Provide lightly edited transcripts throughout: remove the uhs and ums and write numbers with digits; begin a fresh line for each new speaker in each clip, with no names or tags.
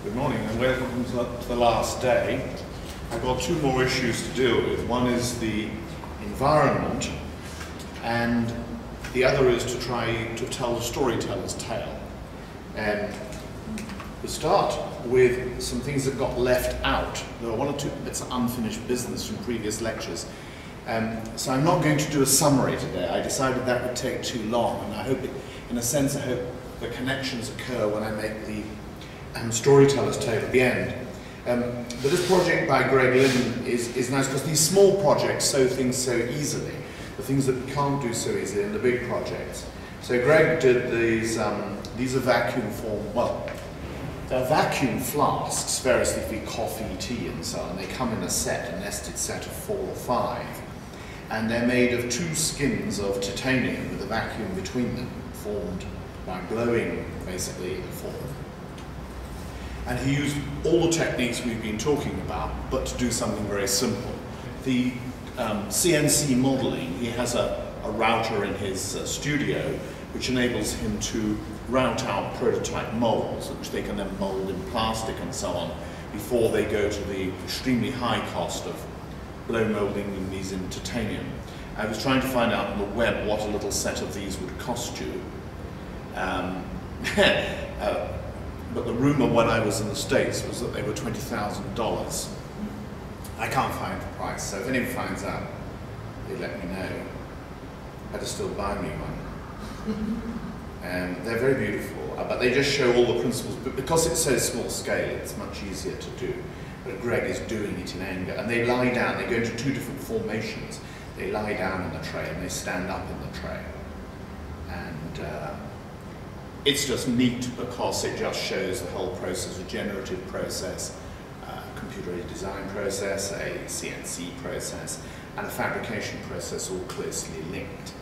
Good morning and welcome to the last day. I've got two more issues to deal with. One is the environment and the other is to try to tell the storyteller's tale. And we'll start with some things that got left out. There are one or two bits of unfinished business from previous lectures. So I'm not going to do a summary today. I decided that would take too long, and I hope, in a sense, I hope the connections occur when I make the storyteller's tale at the end. But this project by Greg Lynn is nice because these small projects sew things so easily, the things that we can't do so easily in the big projects. So Greg did these are vacuum form, well, they're vacuum flasks, variously for coffee, tea and so on. They come in a set, a nested set of 4 or 5. And they're made of 2 skins of titanium with a vacuum between them, formed by blowing, basically, the form. And he used all the techniques we've been talking about, but to do something very simple. The CNC modeling, he has a router in his studio, which enables him to route out prototype molds, which they can then mold in plastic and so on, before they go to the extremely high cost of blow molding these in titanium. I was trying to find out on the web what a little set of these would cost you. But the rumor when I was in the States was that they were $20,000. I can't find the price, so if anyone finds out, they let me know. Better still buy me one. They're very beautiful, but they just show all the principles. But because it's so small scale, it's much easier to do. But Greg is doing it in anger, and they lie down. They go into 2 different formations. They lie down in the tray, and they stand up in the tray. And it's just neat because it just shows the whole process, a generative process, a computer-aided design process, a CNC process, and a fabrication process all closely linked.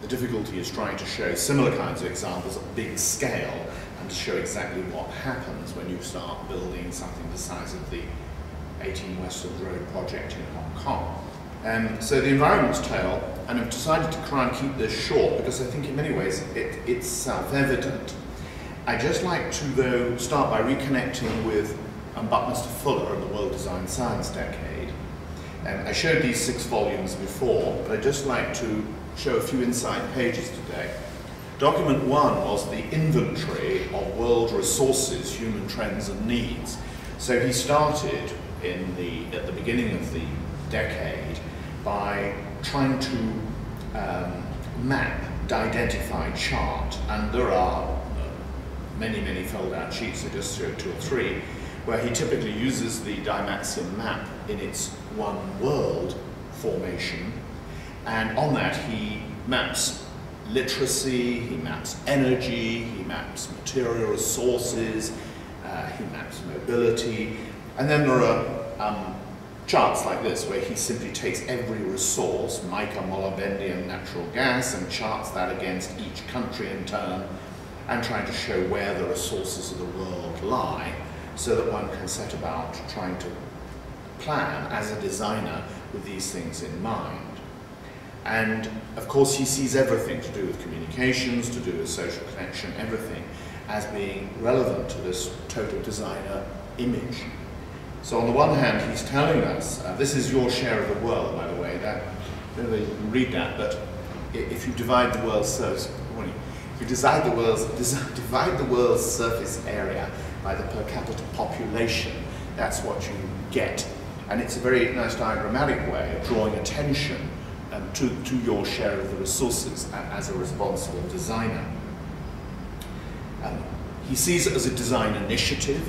The difficulty is trying to show similar kinds of examples at big scale and to show exactly what happens when you start building something the size of the 18 Western Road project in Hong Kong. So the environment's tale, and I've decided to try and keep this short because I think in many ways it's self-evident. I'd just like to, though, start by reconnecting with Buckminster Fuller and the World Design Science Decade. I showed these 6 volumes before, but I'd just like to show a few inside pages today. Document 1 was the inventory of world resources, human trends and needs. So he started at the beginning of the decade by trying to map, identify, chart, and there are many fold out sheets, I just showed 2 or 3, where he typically uses the Dymaxion map in its one world formation, and on that he maps literacy, he maps energy, he maps material resources, he maps mobility, and then there are charts like this where he simply takes every resource, mica, molybdenum, natural gas, and charts that against each country in turn, and trying to show where the resources of the world lie, so that one can set about trying to plan as a designer with these things in mind. And of course he sees everything to do with communications, to do with social connection, everything as being relevant to this total designer image. So on the one hand he's telling us, this is your share of the world, by the way, that, I don't know if you can read that, but if you divide the world's surface, if you divide the world's surface area by the per capita population, that's what you get. And it's a very nice diagrammatic way of drawing attention to your share of the resources as a responsible designer. He sees it as a design initiative.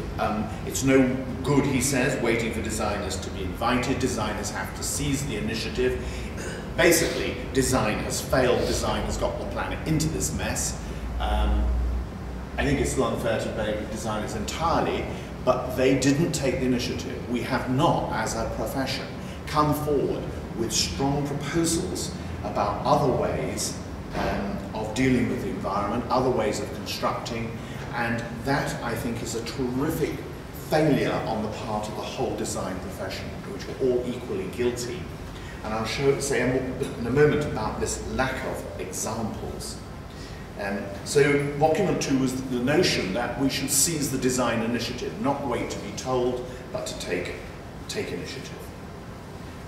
It's no good, he says, waiting for designers to be invited. Designers have to seize the initiative. Basically, design has failed. Design has got the planet into this mess. I think it's still unfair to blame designers entirely, but they didn't take the initiative. We have not, as a profession, come forward with strong proposals about other ways of dealing with the environment, other ways of constructing, and that, I think, is a terrific failure on the part of the whole design profession, which we're all equally guilty. And I'll say in a moment about this lack of examples. So document 2 was the notion that we should seize the design initiative, not wait to be told, but to take initiative.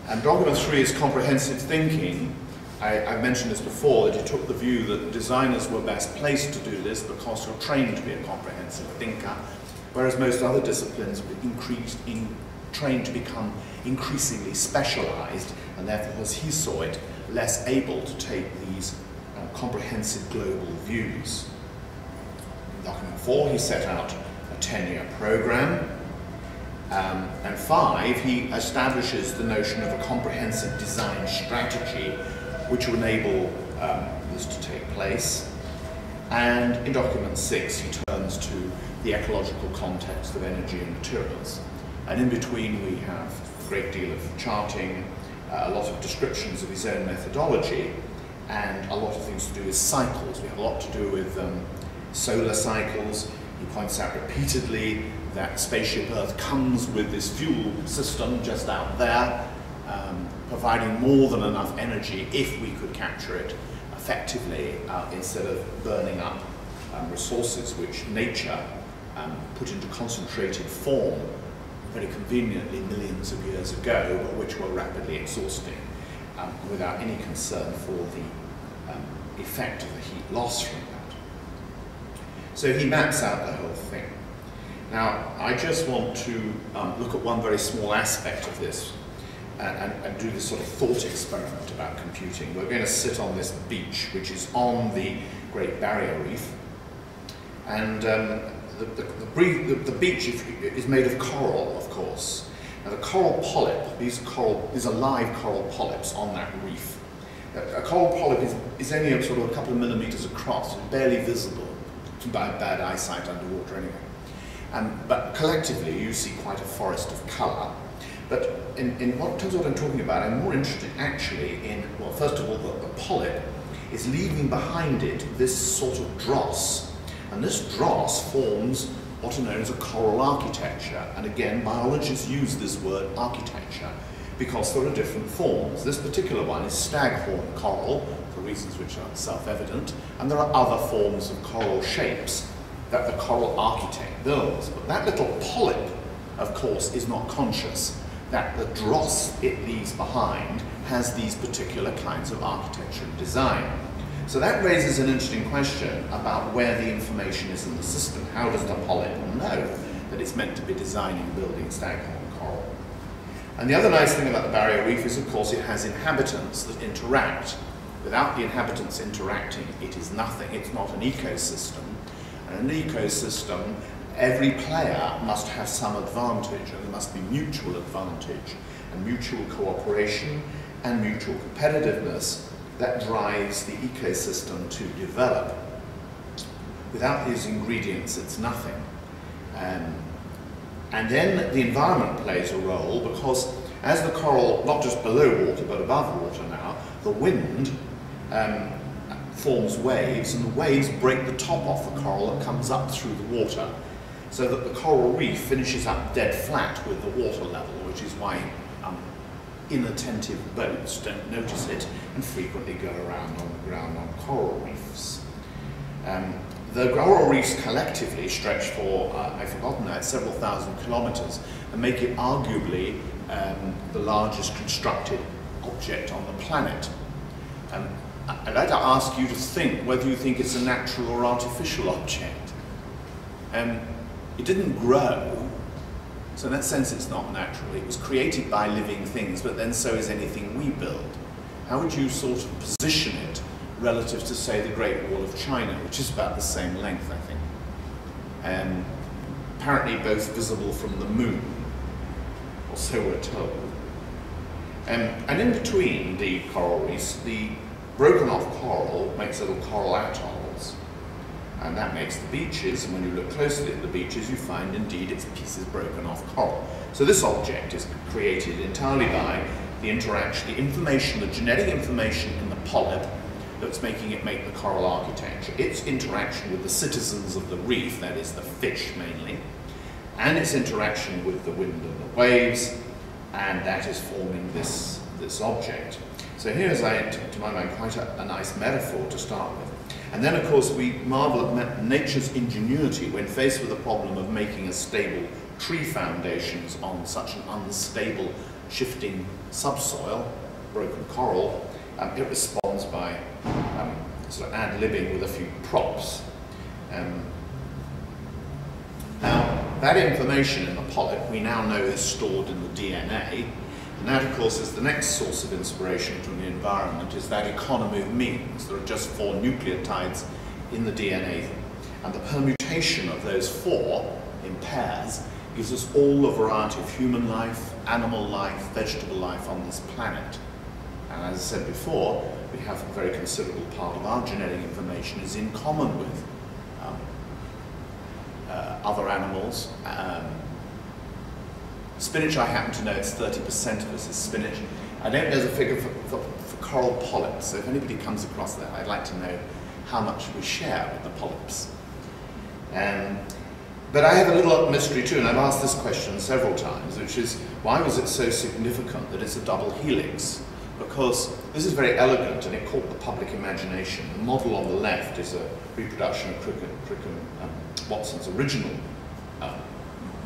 And document 3 is comprehensive thinking. I mentioned this before, that he took the view that designers were best placed to do this because you're trained to be a comprehensive thinker, whereas most other disciplines were trained to become increasingly specialized, and therefore, as he saw it, less able to take these comprehensive global views. In document 4, he set out a 10-year program, and 5, he establishes the notion of a comprehensive design strategy which will enable this to take place. And in document 6, he turns to the ecological context of energy and materials. And in between, we have a great deal of charting, a lot of descriptions of his own methodology, and a lot of things to do with cycles. We have a lot to do with solar cycles. He points out repeatedly that spaceship Earth comes with this fuel system just out there, providing more than enough energy if we could capture it effectively instead of burning up resources which nature put into concentrated form very conveniently millions of years ago, but which were rapidly exhausting without any concern for the effect of the heat loss from that. So he maps out the whole thing. Now, I just want to look at one very small aspect of this and do this sort of thought experiment about computing. We're going to sit on this beach, which is on the Great Barrier Reef, and the beach is made of coral, of course. Now, the coral polyp, these are live coral polyps on that reef. A coral polyp is only a sort of a couple of millimeters across, barely visible by bad eyesight underwater anyway. But collectively, you see quite a forest of colour. But in terms of what I'm talking about, I'm more interested actually in, well, first of all, the polyp is leaving behind it this sort of dross. And this dross forms what are known as a coral architecture. And again, biologists use this word architecture because there are different forms. This particular one is staghorn coral, for reasons which are self-evident, and there are other forms of coral shapes that the coral architect builds. But that little polyp, of course, is not conscious that the dross it leaves behind has these particular kinds of architecture and design. So that raises an interesting question about where the information is in the system. How does the polyp know that it's meant to be designing building staghorn coral? And the other nice thing about the barrier reef is, of course, it has inhabitants that interact. Without the inhabitants interacting, it is nothing. It's not an ecosystem. And an ecosystem, every player must have some advantage, and there must be mutual advantage and mutual cooperation and mutual competitiveness that drives the ecosystem to develop. Without these ingredients, it's nothing. And then the environment plays a role, because as the coral, not just below water but above water now, the wind forms waves, and the waves break the top off the coral that comes up through the water, so that the coral reef finishes up dead flat with the water level, which is why inattentive boats don't notice it and frequently go around on the ground on coral reefs. The coral reefs collectively stretch for, I've forgotten that, several thousand kilometers, and make it arguably the largest constructed object on the planet. I'd like to ask you to think whether you think it's a natural or artificial object. It didn't grow, so in that sense it's not natural. It was created by living things, but then so is anything we build. How would you sort of position it relative to, say, the Great Wall of China, which is about the same length, I think? Apparently both visible from the moon, or so we're told. And in between the coral reefs, the broken off coral makes little coral atolls, and that makes the beaches, and when you look closely at the beaches, you find indeed it's pieces broken off coral. So this object is created entirely by the interaction, the information, the genetic information in the polyp that's making it make the coral architecture, its interaction with the citizens of the reef, that is the fish mainly, and its interaction with the wind and the waves, and that is forming this object. So here's, to my mind, quite a nice metaphor to start with. And then, of course, we marvel at nature's ingenuity when faced with the problem of making a stable tree foundations on such an unstable, shifting subsoil, broken coral. It responds by sort of ad-libbing with a few props. Now, that information in the polyp we now know is stored in the DNA, and that, of course, is the next source of inspiration from the environment, is that economy of means. There are just 4 nucleotides in the DNA, and the permutation of those 4 in pairs gives us all the variety of human life, animal life, vegetable life on this planet. And as I said before, we have a very considerable part of our genetic information is in common with other animals. Spinach, I happen to know it's 30% of us is spinach. I don't know the figure for coral polyps, so if anybody comes across that, I'd like to know how much we share with the polyps. But I have a little mystery too, and I've asked this question several times, which is, why was it so significant that it's a double helix? Because this is very elegant and it caught the public imagination. The model on the left is a reproduction of Crick and Watson's original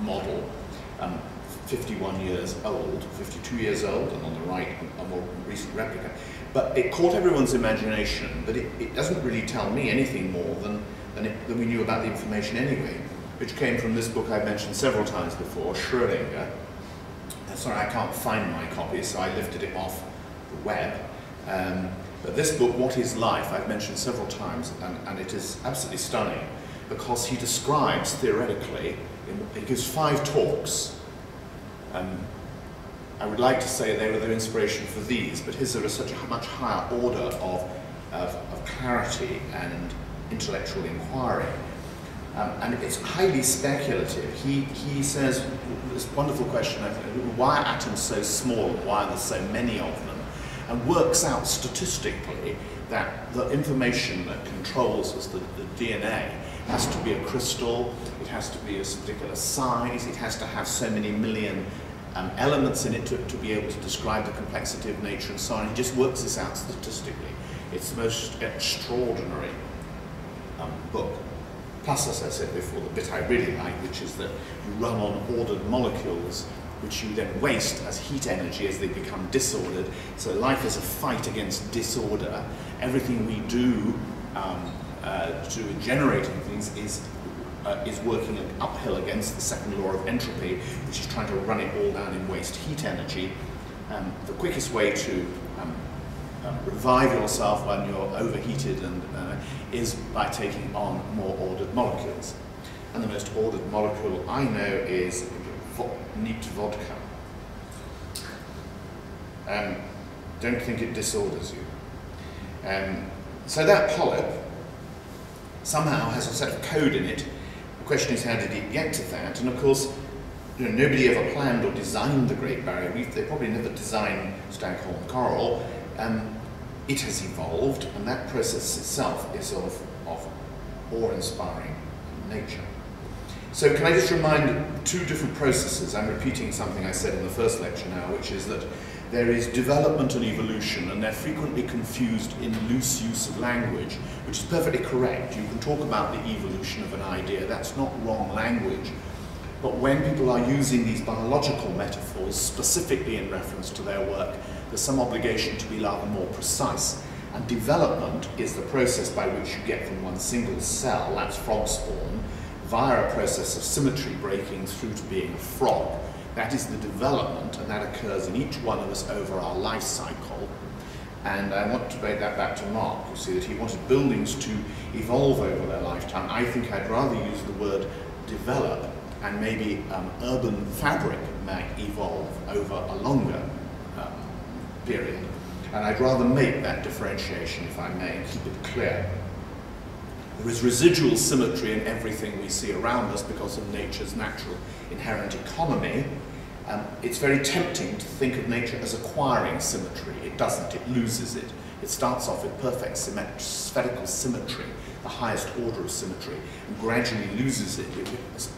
model, 51 years old, 52 years old, and on the right a more recent replica. But it caught everyone's imagination, but it doesn't really tell me anything more than we knew about the information anyway, which came from this book I've mentioned several times before, Schrödinger. Sorry, I can't find my copy, so I lifted it off the web. But this book, What is Life, I've mentioned several times, and it is absolutely stunning, because he describes, theoretically, he gives 5 talks. I would like to say they were the inspiration for these, but his are such a much higher order of clarity and intellectual inquiry. And it's highly speculative. He says this wonderful question, why are atoms so small, why are there so many of them? And works out statistically that the information that controls us, the DNA, has to be a crystal, it has to be a particular size, it has to have so many million elements in it to be able to describe the complexity of nature and so on. He just works this out statistically. It's the most extraordinary book. Plus, as I said before, the bit I really like, which is that you run on ordered molecules, which you then waste as heat energy as they become disordered. So life is a fight against disorder. Everything we do to generating things is working uphill against the second law of entropy, which is trying to run it all down in waste heat energy. The quickest way to revive yourself when you're overheated is by taking on more ordered molecules. And the most ordered molecule I know is neat vodka. Don't think it disorders you. So that polyp somehow has a set of code in it. The question is, how did it get to that? And of course, nobody ever planned or designed the Great Barrier Reef. They probably never designed staghorn coral. It has evolved, and that process itself is of awe-inspiring nature. So can I just remind 2 different processes? I'm repeating something I said in the first lecture now, which is that there is development and evolution, and they're frequently confused in loose use of language, which is perfectly correct. You can talk about the evolution of an idea, that's not wrong language. But when people are using these biological metaphors, specifically in reference to their work, there's some obligation to be rather more precise. And development is the process by which you get from one single cell, that's frog spawn, via a process of symmetry breaking through to being a frog. That is the development, and that occurs in each one of us over our life cycle. And I want to break that back to Mark. You see that he wanted buildings to evolve over their lifetime. I think I'd rather use the word develop, and maybe urban fabric might evolve over a longer period. And I'd rather make that differentiation, if I may, and keep it clear. There is residual symmetry in everything we see around us because of nature's natural inherent economy. It's very tempting to think of nature as acquiring symmetry. It doesn't, it loses it. It starts off with perfect spherical symmetry, the highest order of symmetry, and gradually loses it.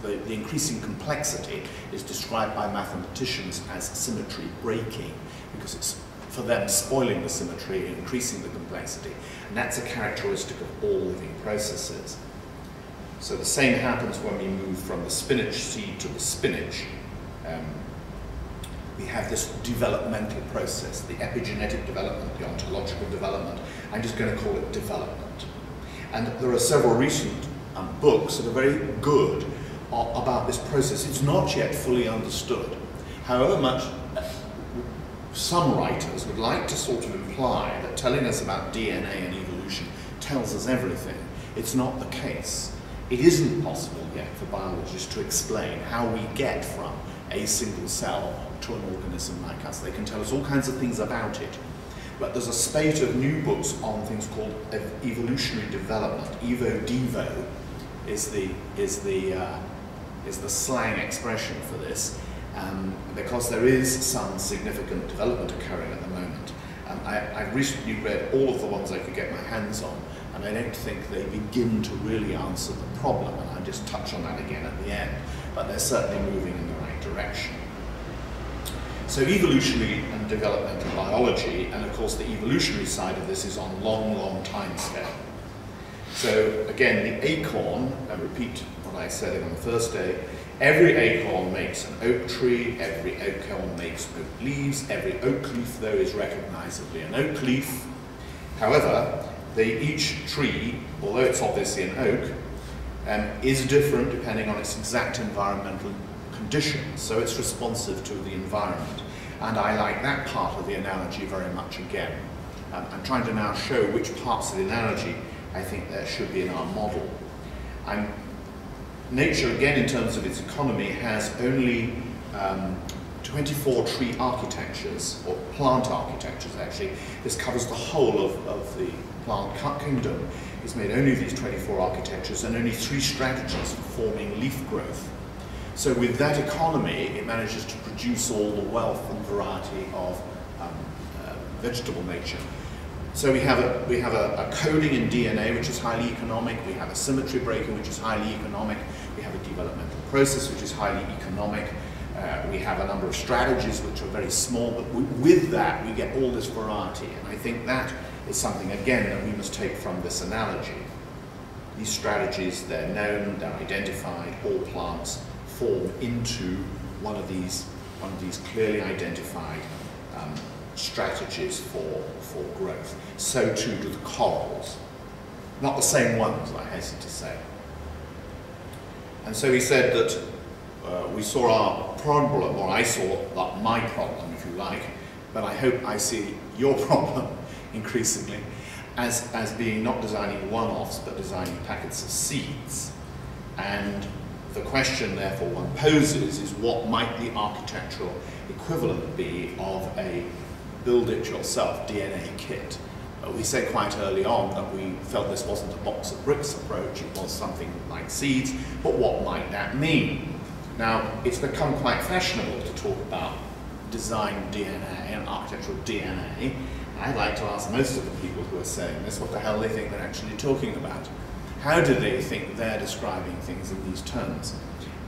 The increasing complexity is described by mathematicians as symmetry breaking, because it's for them spoiling the symmetry, increasing the complexity. And that's a characteristic of all living processes. So the same happens when we move from the spinach seed to the spinach. We have this developmental process, the epigenetic development, the ontological development. I'm just going to call it development. And there are several recent books that are very good about this process. It's not yet fully understood. However much some writers would like to sort of imply that telling us about DNA and evolution tells us everything, it's not the case. It isn't possible yet for biologists to explain how we get from a single cell to an organism like us. They can tell us all kinds of things about it, but there's a spate of new books on things called evolutionary development. Evo-devo is the slang expression for this, because there is some significant development occurring at the moment. I've recently read all of the ones I could get my hands on, and I don't think they begin to really answer the problem, and I'll just touch on that again at the end, but they're certainly moving in the right direction. So evolutionary and developmental biology, and of course the evolutionary side of this is on long time scale. So again, the acorn, I repeat what I said on the first day, every acorn makes an oak tree, every acorn makes oak leaves, every oak leaf though is recognizably an oak leaf. However, each tree, although it's obviously an oak, is different depending on its exact environmental conditions, so it's responsive to the environment. And I like that part of the analogy very much again. I'm trying to now show which parts of the analogy I think there should be in our model. Nature, again, in terms of its economy, has only 24 tree architectures, or plant architectures actually. This covers the whole of the plant kingdom. It's made only of these 24 architectures and only 3 strategies for forming leaf growth. So with that economy, it manages to produce all the wealth and variety of vegetable nature. So we have a coding in DNA, which is highly economic. We have a symmetry breaking, which is highly economic. We have a developmental process, which is highly economic. We have a number of strategies, which are very small, but with that, we get all this variety. And I think that is something, again, that we must take from this analogy. These strategies, they're known, they're identified, all plants form into one of these clearly identified strategies for growth. So too do the corals. Not the same ones, I hasten to say. And so he said that we saw our problem, or I saw my problem, if you like, but I hope I see your problem increasingly as being not designing one-offs, but designing packets of seeds. And the question, therefore, one poses is what might the architectural equivalent be of a build-it-yourself DNA kit? We said quite early on that we felt this wasn't a box of bricks approach, it was something like seeds, but what might that mean? Now, it's become quite fashionable to talk about design DNA and architectural DNA. I'd like to ask most of the people who are saying this what the hell they think they're actually talking about. How do they think they're describing things in these terms?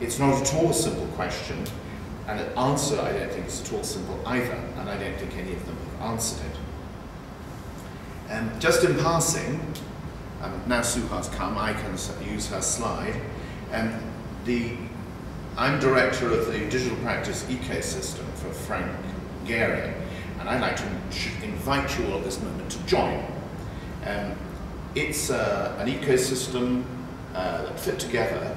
It's not at all a simple question, and an answer I don't think is at all simple either, and I don't think any of them have answered it. Just in passing, now Suha's come, I can use her slide. I'm director of the digital practice ecosystem for Frank Gehry, and I'd like to invite you all at this moment to join. It's an ecosystem that fit together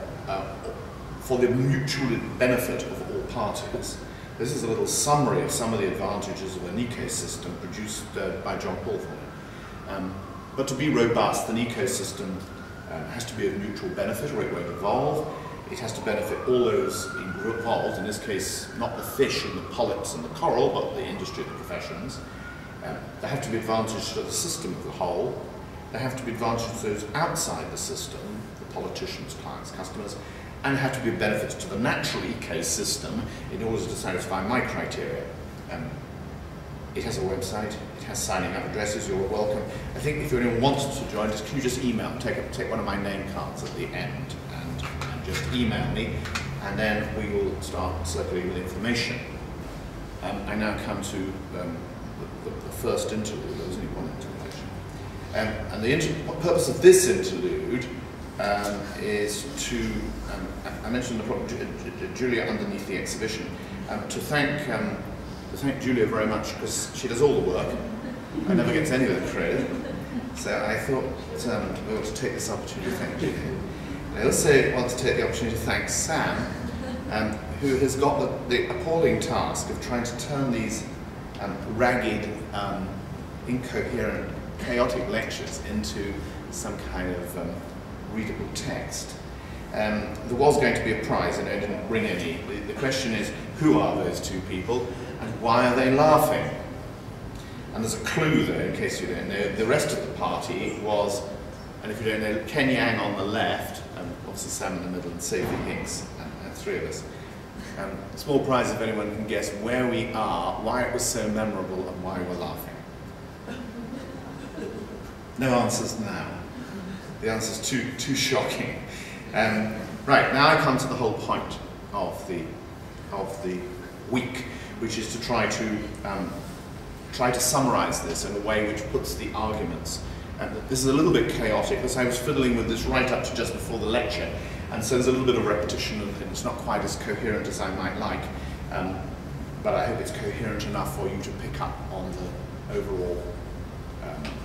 for the mutual benefit of all parties. This is a little summary of some of the advantages of an ecosystem produced by John Hawthorne. But to be robust, an ecosystem has to be of mutual benefit or it won't evolve. It has to benefit all those involved, in this case, not the fish and the polyps and the coral, but the industry and the professions. There have to be advantages to the system as a whole. There have to be advantages to those outside the system, the politicians, clients, customers, and there have to be benefits to the natural ecosystem in order to satisfy my criteria. It has a website, it has signing up addresses, you're welcome. I think if anyone wants to join, can you just email, take one of my name cards at the end and just email me, and then we will start circulating with information. I now come to the first interlude. There was only one interlude. And the purpose of this interlude is to, I mentioned the problem Julia underneath the exhibition, to thank Julia very much, because she does all the work and never gets any of the credit. So I thought we ought to take this opportunity to thank Julia. And I also want to take the opportunity to thank Sam, who has got the appalling task of trying to turn these ragged, incoherent, chaotic lectures into some kind of readable text. There was going to be a prize, and I didn't bring any. The question is, who are those two people, and why are they laughing? And there's a clue there, in case you don't know. The rest of the party was, and if you don't know, Ken Yang on the left, and obviously Sam in the middle, and Sophie Hicks, and three of us. Small prize if anyone can guess where we are, why it was so memorable, and why we're laughing. No answers now. The answer's too shocking. Right, now I come to the whole point of the week, which is to try to summarize this in a way which puts the arguments. This is a little bit chaotic, because I was fiddling with this right up to just before the lecture, and so there's a little bit of repetition, and it's not quite as coherent as I might like, but I hope it's coherent enough for you to pick up on the overall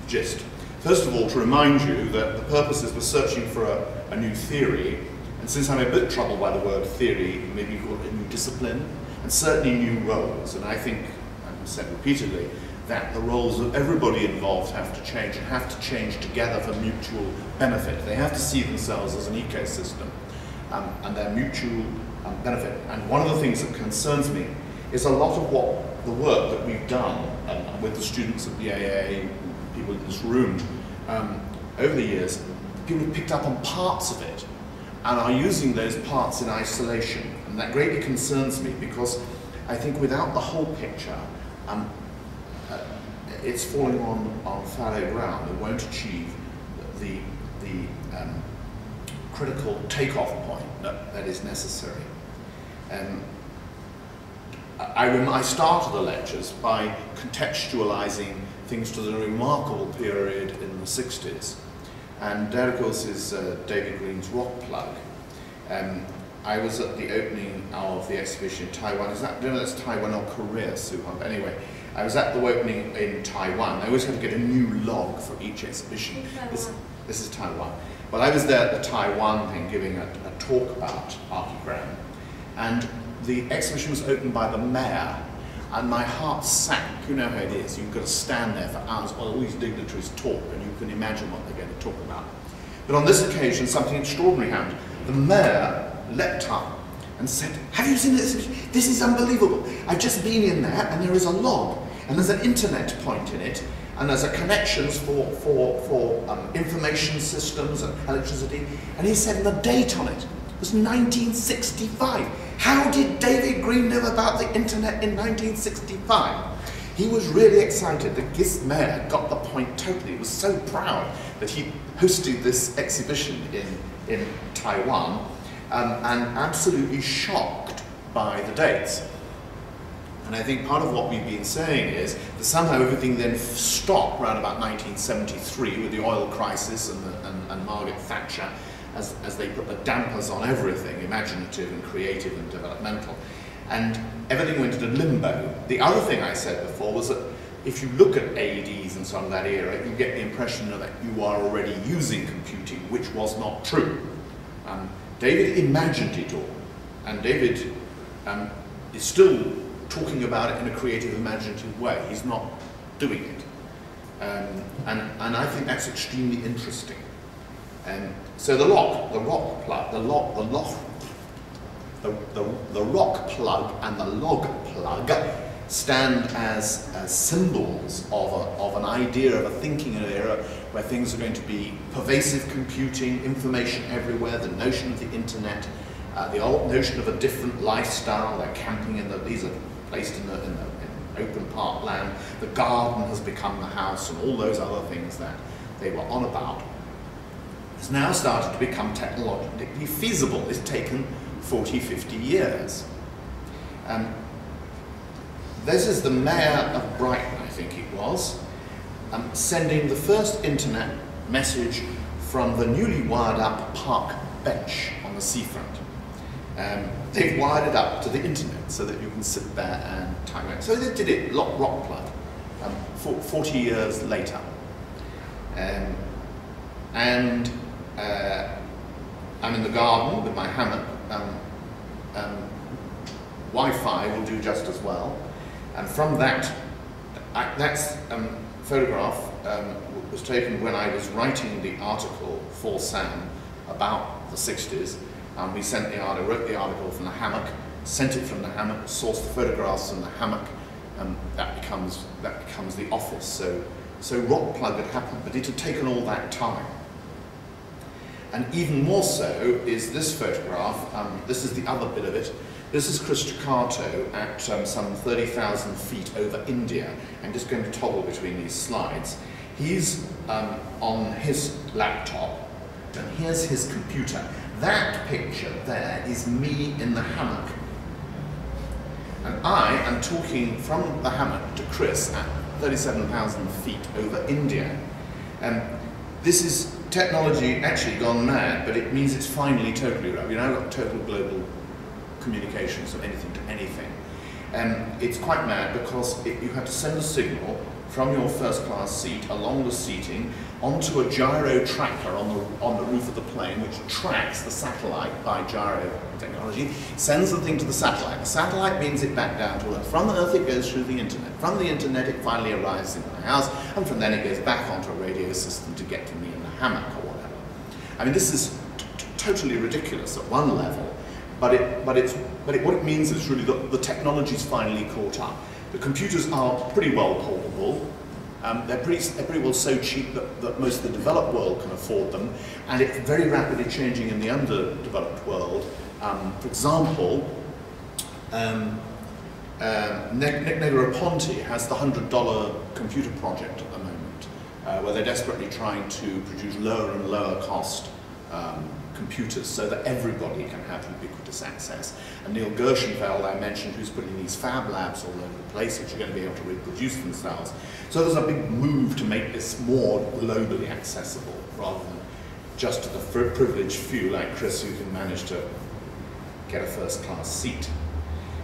gist. First of all, to remind you that the purpose is we're searching for a new theory, and since I'm a bit troubled by the word theory, maybe you call it a new discipline, and certainly new roles, and I think, I've said repeatedly, that the roles of everybody involved have to change, and have to change together for mutual benefit. They have to see themselves as an ecosystem, and their mutual benefit. And one of the things that concerns me is a lot of what the work that we've done with the students at the AA, people in this room, over the years, people have picked up on parts of it and are using those parts in isolation. And that greatly concerns me, because I think without the whole picture, it's falling on fallow ground. It won't achieve the critical takeoff point that is necessary. I started the lectures by contextualizing things to the remarkable period in the 60s. And there, of course, is David Green's Rock Plug. I was at the opening of the exhibition in Taiwan. I don't know if that's Taiwan or Korea, Suhan, but anyway, I was at the opening in Taiwan. I always have to get a new log for each exhibition. This is Taiwan. But I was there at the Taiwan thing, giving a talk about archigram. And the exhibition was opened by the mayor, and my heart sank. You know how it is. You've got to stand there for hours while all these dignitaries talk, and you can imagine what they're going to talk about. But on this occasion, something extraordinary happened. The mayor leapt up and said, "Have you seen this? This is unbelievable. I've just been in there, and there is a log, and there's an internet point in it, and there's a connections for information systems and electricity." And he said, the date on it was 1965. How did David Green know about the internet in 1965? He was really excited. The GIST mayor got the point totally. He was so proud that he hosted this exhibition in Taiwan, and absolutely shocked by the dates. And I think part of what we've been saying is that somehow everything then stopped around about 1973 with the oil crisis and Margaret Thatcher, as they put the dampers on everything, imaginative and creative and developmental. And everything went into limbo. The other thing I said before was that if you look at AEDs and so on that era, you get the impression that you are already using computing, which was not true. David imagined it all, and David is still talking about it in a creative, imaginative way. He's not doing it. And I think that's extremely interesting. So the rock plug and the log plug stand as symbols of an idea, of a thinking in an era where things are going to be pervasive computing, information everywhere, the notion of the internet, the old notion of a different lifestyle. They're camping these are placed in open parkland. The garden has become the house, and all those other things that they were on about. It's now started to become technologically feasible. It's taken 40, 50 years. This is the mayor of Brighton, I think. think it was, sending the first internet message from the newly wired up park bench on the seafront. They've wired it up to the internet so that you can sit there and type it. So they did it, rock plug, 40 years later. I'm in the garden with my hammock. Wi-Fi will do just as well. And from that, photograph was taken when I was writing the article for Sam about the 60s. We sent the article, wrote the article from the hammock, sent it from the hammock, sourced the photographs from the hammock, and that becomes the office. So rock plug had happened, but it had taken all that time. And even more so is this photograph. This is the other bit of it. This is Chris Ciccato at some 30,000 feet over India. I'm just going to toggle between these slides. He's on his laptop, and here's his computer. That picture there is me in the hammock. And I am talking from the hammock to Chris at 37,000 feet over India. This is technology actually gone mad, but it means it's finally totally right. I've got total global communications of anything to anything. It's quite mad because you have to send a signal from your first class seat along the seating onto a gyro tracker on the roof of the plane, which tracks the satellite by gyro technology, sends the thing to the satellite. The satellite beams it back down to Earth. From the Earth it goes through the internet. From the internet it finally arrives in my house, and from then it goes back onto a radio system to get to me in the hammock or whatever. I mean, this is totally ridiculous at one level, but what it means is really that the technology's finally caught up. The computers are pretty well portable. They're pretty well so cheap that most of the developed world can afford them, and it's very rapidly changing in the underdeveloped world. For example, Nick Negroponte has the $100 computer project at the moment, where they're desperately trying to produce lower and lower cost computers so that everybody can have ubiquitous access. And Neil Gershenfeld, I mentioned, who's putting these fab labs all over the place, which are going to be able to reproduce themselves. So there's a big move to make this more globally accessible, rather than just to the privileged few like Chris who can manage to get a first-class seat.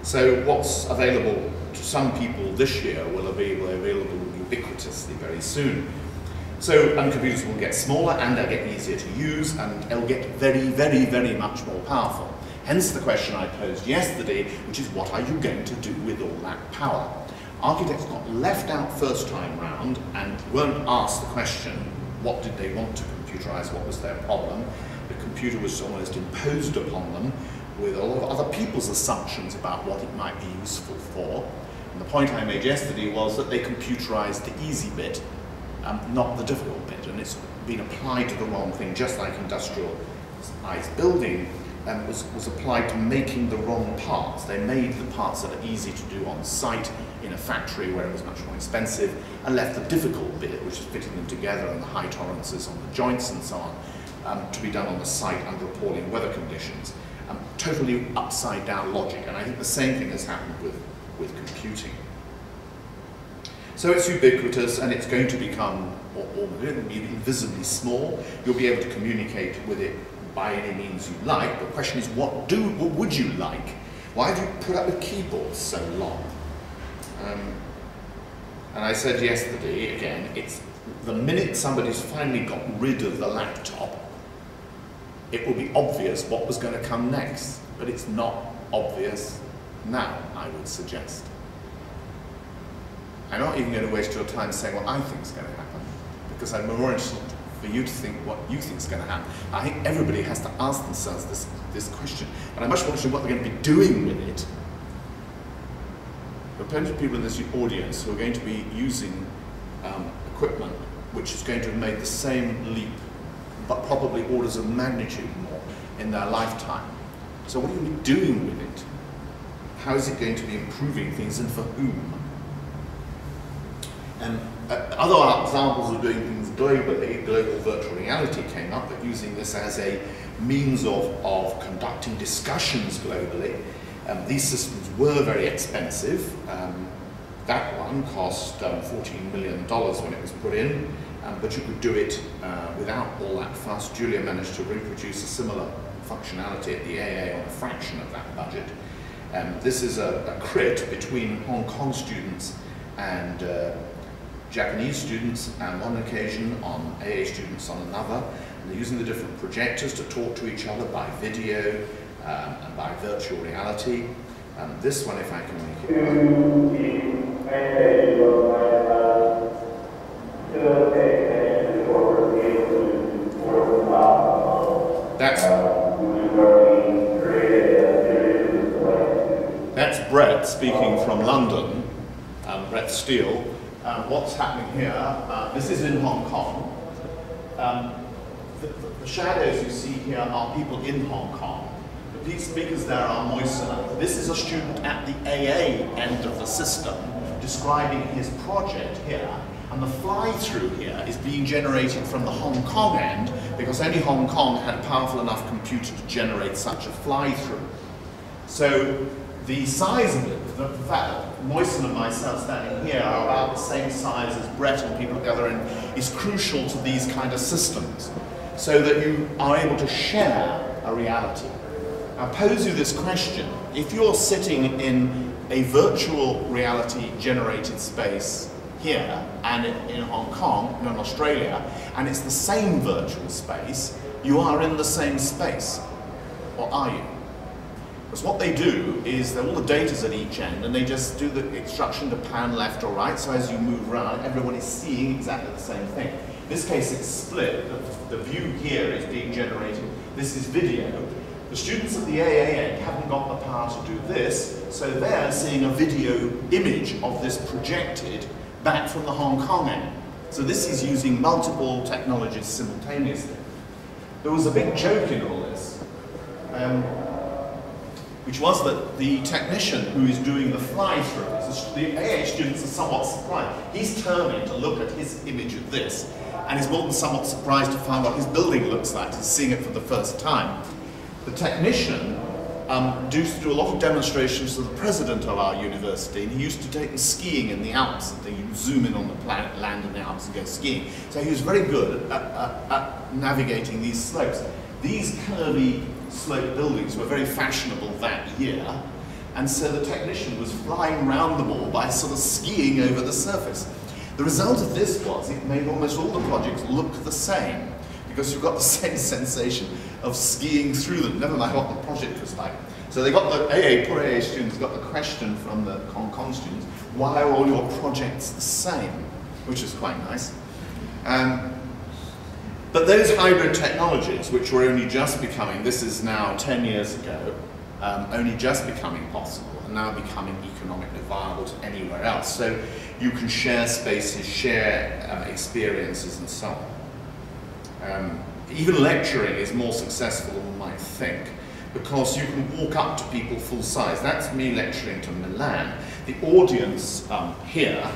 So what's available to some people this year will be available ubiquitously very soon. So computers will get smaller and they'll get easier to use, and they'll get very, very, very much more powerful. Hence the question I posed yesterday, which is what are you going to do with all that power? Architects got left out first time round and weren't asked the question, what did they want to computerize, what was their problem? The computer was almost imposed upon them with a lot of other people's assumptions about what it might be useful for. And the point I made yesterday was that they computerized the easy bit, not the difficult bit, and it's been applied to the wrong thing, just like industrialized building was applied to making the wrong parts. They made the parts that are easy to do on site in a factory where it was much more expensive, and left the difficult bit, which is fitting them together and the high tolerances on the joints and so on, to be done on the site under appalling weather conditions. Totally upside down logic, and I think the same thing has happened with computing. So it's ubiquitous, and it's going to become invisibly small. You'll be able to communicate with it by any means you like. The question is, what would you like? Why have you put up with keyboards so long? And I said yesterday, again, it's the minute somebody's finally got rid of the laptop, it will be obvious what was going to come next. But it's not obvious now, I would suggest. I'm not even going to waste your time saying what I think is going to happen, because I'm more interested for you to think what you think is going to happen. I think everybody has to ask themselves this question, and I'm much more interested in what they're going to be doing with it. There are plenty of people in this audience who are going to be using equipment which is going to have made the same leap, but probably orders of magnitude more in their lifetime. So what are you going to be doing with it? How is it going to be improving things, and for whom? Other examples of doing things globally, global virtual reality came up, but using this as a means of conducting discussions globally. These systems were very expensive. That one cost $14 million when it was put in, but you could do it without all that fuss. Julia managed to reproduce a similar functionality at the AA on a fraction of that budget. This is a crit between Hong Kong students and Japanese students on one occasion, on AA students on another. And they're using the different projectors to talk to each other by video and by virtual reality. This one, if I can make it That's Brett speaking from London, Brett Steele. What's happening here, this is in Hong Kong. The shadows you see here are people in Hong Kong. The speakers there are Moisener. This is a student at the AA end of the system describing his project here. And the fly-through here is being generated from the Hong Kong end because only Hong Kong had a powerful enough computer to generate such a fly-through. So the size of it, the fact that Moisener and myself standing here are about the same size as Brett and people at the other end, is crucial to these kind of systems, so that you are able to share a reality. I'll pose you this question. If you're sitting in a virtual reality generated space here and in Hong Kong, in Australia, and it's the same virtual space, you are in the same space, or are you? Because what they do is that all the data's at each end and they just do the instruction to pan left or right, so as you move around, everyone is seeing exactly the same thing. In this case it's split. The view here is being generated. This is video. The students at the AA end haven't got the power to do this, so they're seeing a video image of this projected back from the Hong Kong end. So this is using multiple technologies simultaneously. There was a big joke in all this, which was that the technician who is doing the fly-throughs, the AA students are somewhat surprised. He's turning to look at his image of this, and he's more than somewhat surprised to find what his building looks like. He's seeing it for the first time. The technician used to do a lot of demonstrations to the president of our university, and he used to take them skiing in the Alps, and you zoom in on the planet, land in the Alps and go skiing. So he was very good at navigating these slopes. These curvy slope buildings were very fashionable that year, and so the technician was flying around them all by sort of skiing over the surface. The result of this was it made almost all the projects look the same, because you've got the same sensation of skiing through them, never mind what the project was like. So they got the poor AA students got the question from the Hong Kong students, why are all your projects the same? Which is quite nice. But those hybrid technologies, which were only just becoming, this is now 10 years ago, only just becoming possible, and now becoming economically viable to anywhere else. So you can share spaces, share experiences, and so on. Even lecturing is more successful than one might think, because you can walk up to people full size. That's me lecturing to Milan. The audience here,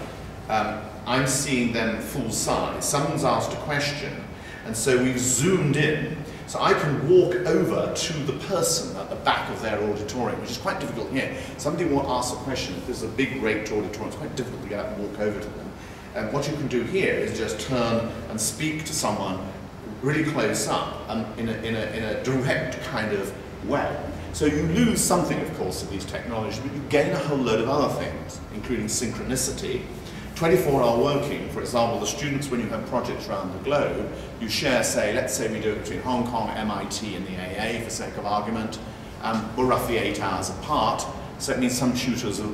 I'm seeing them full size. Someone's asked a question, and so we've zoomed in. So I can walk over to the person at the back of their auditorium, which is quite difficult here. Somebody will ask a question. If there's a big raked auditorium, it's quite difficult to get up and walk over to them. And what you can do here is just turn and speak to someone really close up in a direct kind of way. So you lose something, of course, of these technologies, but you gain a whole load of other things, including synchronicity. 24-hour working, for example, the students, when you have projects around the globe, you share, say, let's say we do it between Hong Kong, MIT, and the AA, for sake of argument. We're roughly 8 hours apart, so it means some tutors are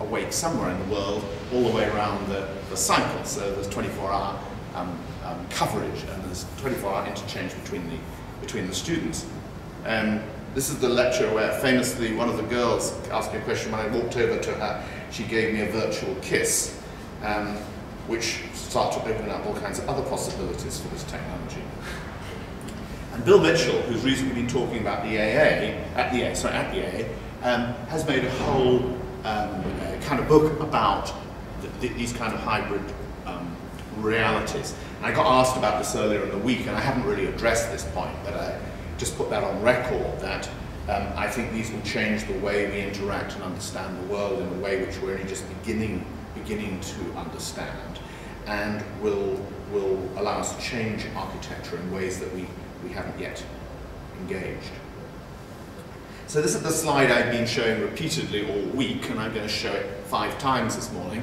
awake somewhere in the world, all the way around the cycle. So there's 24-hour coverage, and there's 24-hour interchange between the students. This is the lecture where famously one of the girls asked me a question. When I walked over to her, she gave me a virtual kiss, which started to open up all kinds of other possibilities for this technology. And Bill Mitchell, who's recently been talking about the AA, has made a whole kind of book about these kind of hybrid realities. And I got asked about this earlier in the week, and I haven't really addressed this point, but I just put that on record, that I think these will change the way we interact and understand the world in a way which we're only just beginning beginning to understand, and will allow us to change architecture in ways that we haven't yet engaged. So this is the slide I've been showing repeatedly all week, and I'm going to show it 5 times this morning,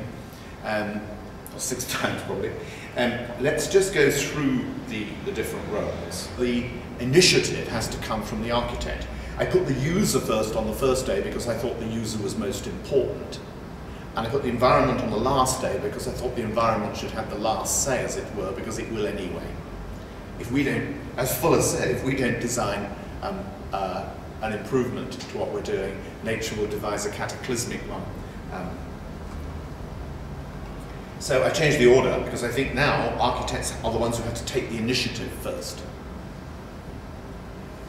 or 6 times probably. Let's just go through the different roles. The initiative has to come from the architect. I put the user first on the first day because I thought the user was most important. And I put the environment on the last day because I thought the environment should have the last say, as it were, because it will anyway. If we don't, as Fuller said, if we don't design an improvement to what we're doing, nature will devise a cataclysmic one. So I changed the order because I think now architects are the ones who have to take the initiative first.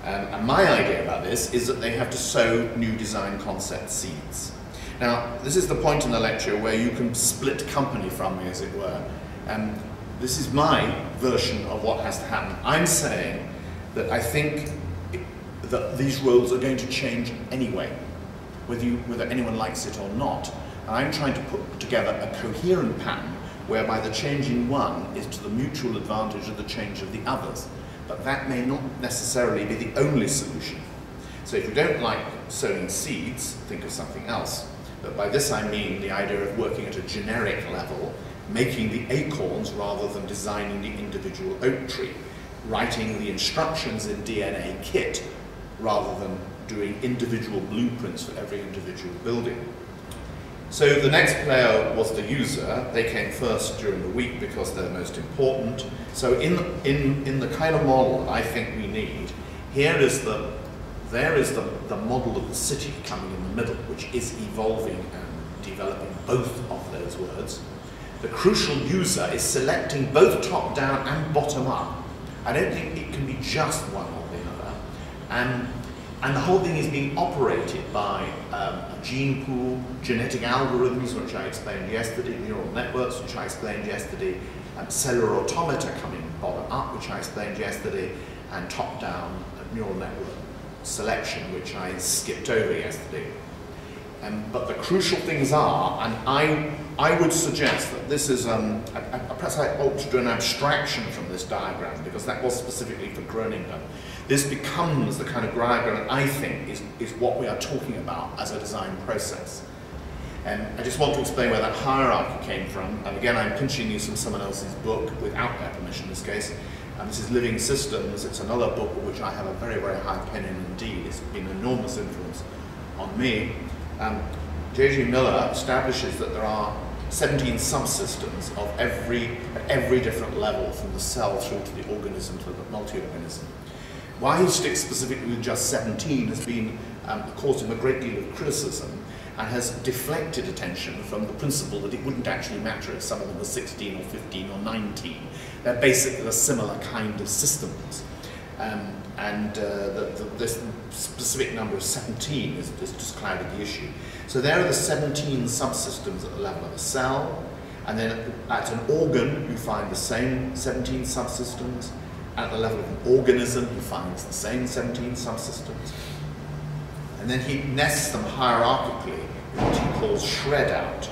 And my idea about this is that they have to sow new design concept seeds. Now, this is the point in the lecture where you can split company from me, as it were. This is my version of what has to happen. I'm saying that I think that these roles are going to change anyway, whether anyone likes it or not. And I'm trying to put together a coherent pattern whereby the change in one is to the mutual advantage of the change of the others. But that may not necessarily be the only solution. So if you don't like sowing seeds, think of something else. But by this I mean the idea of working at a generic level, making the acorns rather than designing the individual oak tree, writing the instructions in DNA kit rather than doing individual blueprints for every individual building. So the next player was the user. They came first during the week because they're most important. So in the kind of model that I think we need, there is the model of the city coming in the middle, which is evolving and developing both of those words. The crucial user is selecting both top down and bottom up. I don't think it can be just one or the other. And the whole thing is being operated by a gene pool, genetic algorithms, which I explained yesterday, neural networks, which I explained yesterday, cellular automata coming bottom up, which I explained yesterday, and top down neural network selection, which I skipped over yesterday. But the crucial things are, and I would suggest that this is, perhaps I ought to do an abstraction from this diagram, because that was specifically for Groningen. This becomes the kind of diagram I think is what we are talking about as a design process. And I just want to explain where that hierarchy came from. And again, I'm pinching these from someone else's book, without their permission in this case. And this is Living Systems. It's another book which I have a very, very high pen in indeed. It's been an enormous influence on me. J.G. Miller establishes that there are 17 subsystems of at every different level, from the cell through to the organism to the multi-organism. Why he sticks specifically with just 17 has been caused him a great deal of criticism, and has deflected attention from the principle that it wouldn't actually matter if some of them were 16 or 15 or 19. They're basically a similar kind of systems. This specific number of 17 has just clouded the issue. So there are the 17 subsystems at the level of a cell, and then at an organ you find the same 17 subsystems. At the level of an organism he finds the same 17 subsystems. And then he nests them hierarchically in what he calls shred out,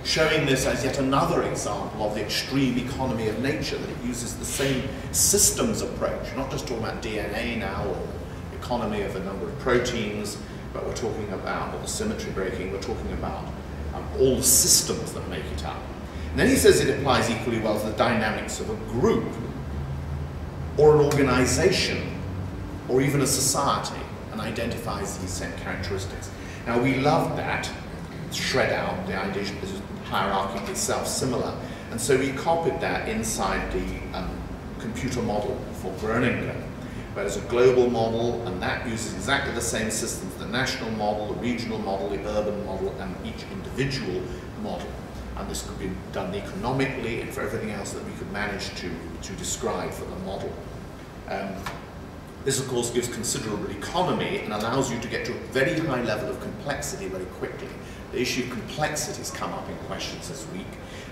showing this as yet another example of the extreme economy of nature, that it uses the same systems approach. We're not just talking about DNA now, or economy of the number of proteins, but we're talking about all the symmetry breaking, we're talking about all the systems that make it up. And then he says it applies equally well to the dynamics of a group, or an organization, or even a society, and identifies these same characteristics. Now we love that, shred out, the idea is hierarchically self-similar, and so we copied that inside the computer model for Groningen, where there's a global model, and that uses exactly the same systems, the national model, the regional model, the urban model, and each individual model. And this could be done economically and for everything else that we could manage to describe for the model. This, of course, gives considerable economy and allows you to get to a very high level of complexity very quickly. The issue of complexity has come up in questions this week,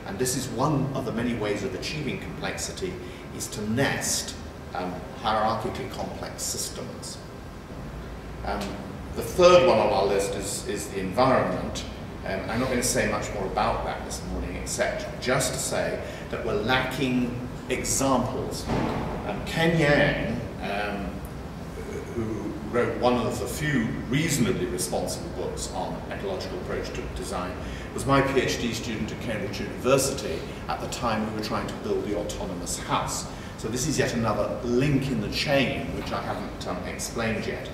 and this is one of the many ways of achieving complexity, is to nest hierarchically complex systems. The third one on our list is the environment. I'm not going to say much more about that this morning, except just to say that we're lacking examples. Ken Yang, who wrote one of the few reasonably responsible books on ecological approach to design, was my PhD student at Cambridge University at the time we were trying to build the autonomous house. So this is yet another link in the chain which I haven't explained yet.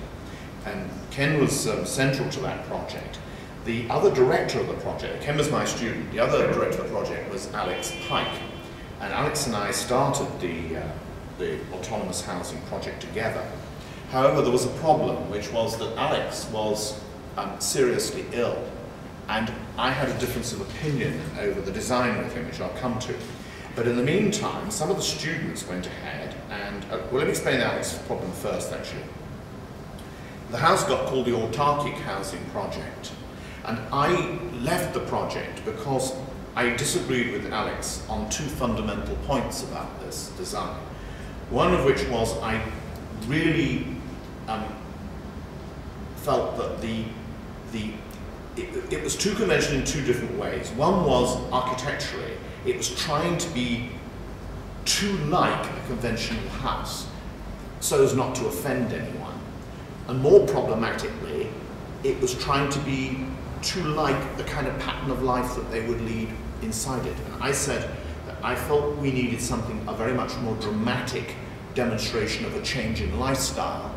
Ken was central to that project. The other director of the project, Ken was my student, the other director of the project was Alex Pike. And Alex and I started the autonomous housing project together. However, there was a problem, which was that Alex was seriously ill, and I had a difference of opinion over the design with him, which I'll come to. But in the meantime, some of the students went ahead and, well, let me explain Alex's problem first, actually. The house got called the Autarkic Housing Project, and I left the project because I disagreed with Alex on two fundamental points about this design. One of which was I really felt that it was too conventional in two different ways. One was architecturally, it was trying to be too like a conventional house so as not to offend anyone. And more problematically, it was trying to be too like the kind of pattern of life that they would lead inside it. And I said that I felt we needed something, a very much more dramatic demonstration of a change in lifestyle,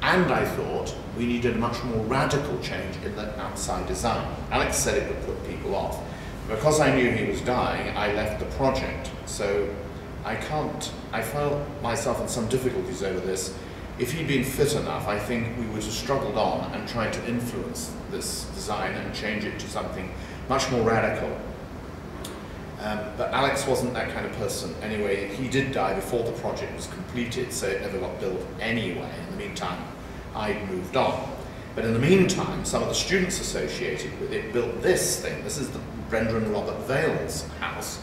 and I thought we needed a much more radical change in the outside design. Alex said it would put people off. Because I knew he was dying, I left the project. So I felt myself in some difficulties over this. If he'd been fit enough, I think we would have struggled on and tried to influence this design and change it to something much more radical. But Alex wasn't that kind of person. Anyway, he did die before the project was completed, so it never got built anyway. In the meantime, I'd moved on. But in the meantime, some of the students associated with it built this thing. This is the Brenda and Robert Vale's house,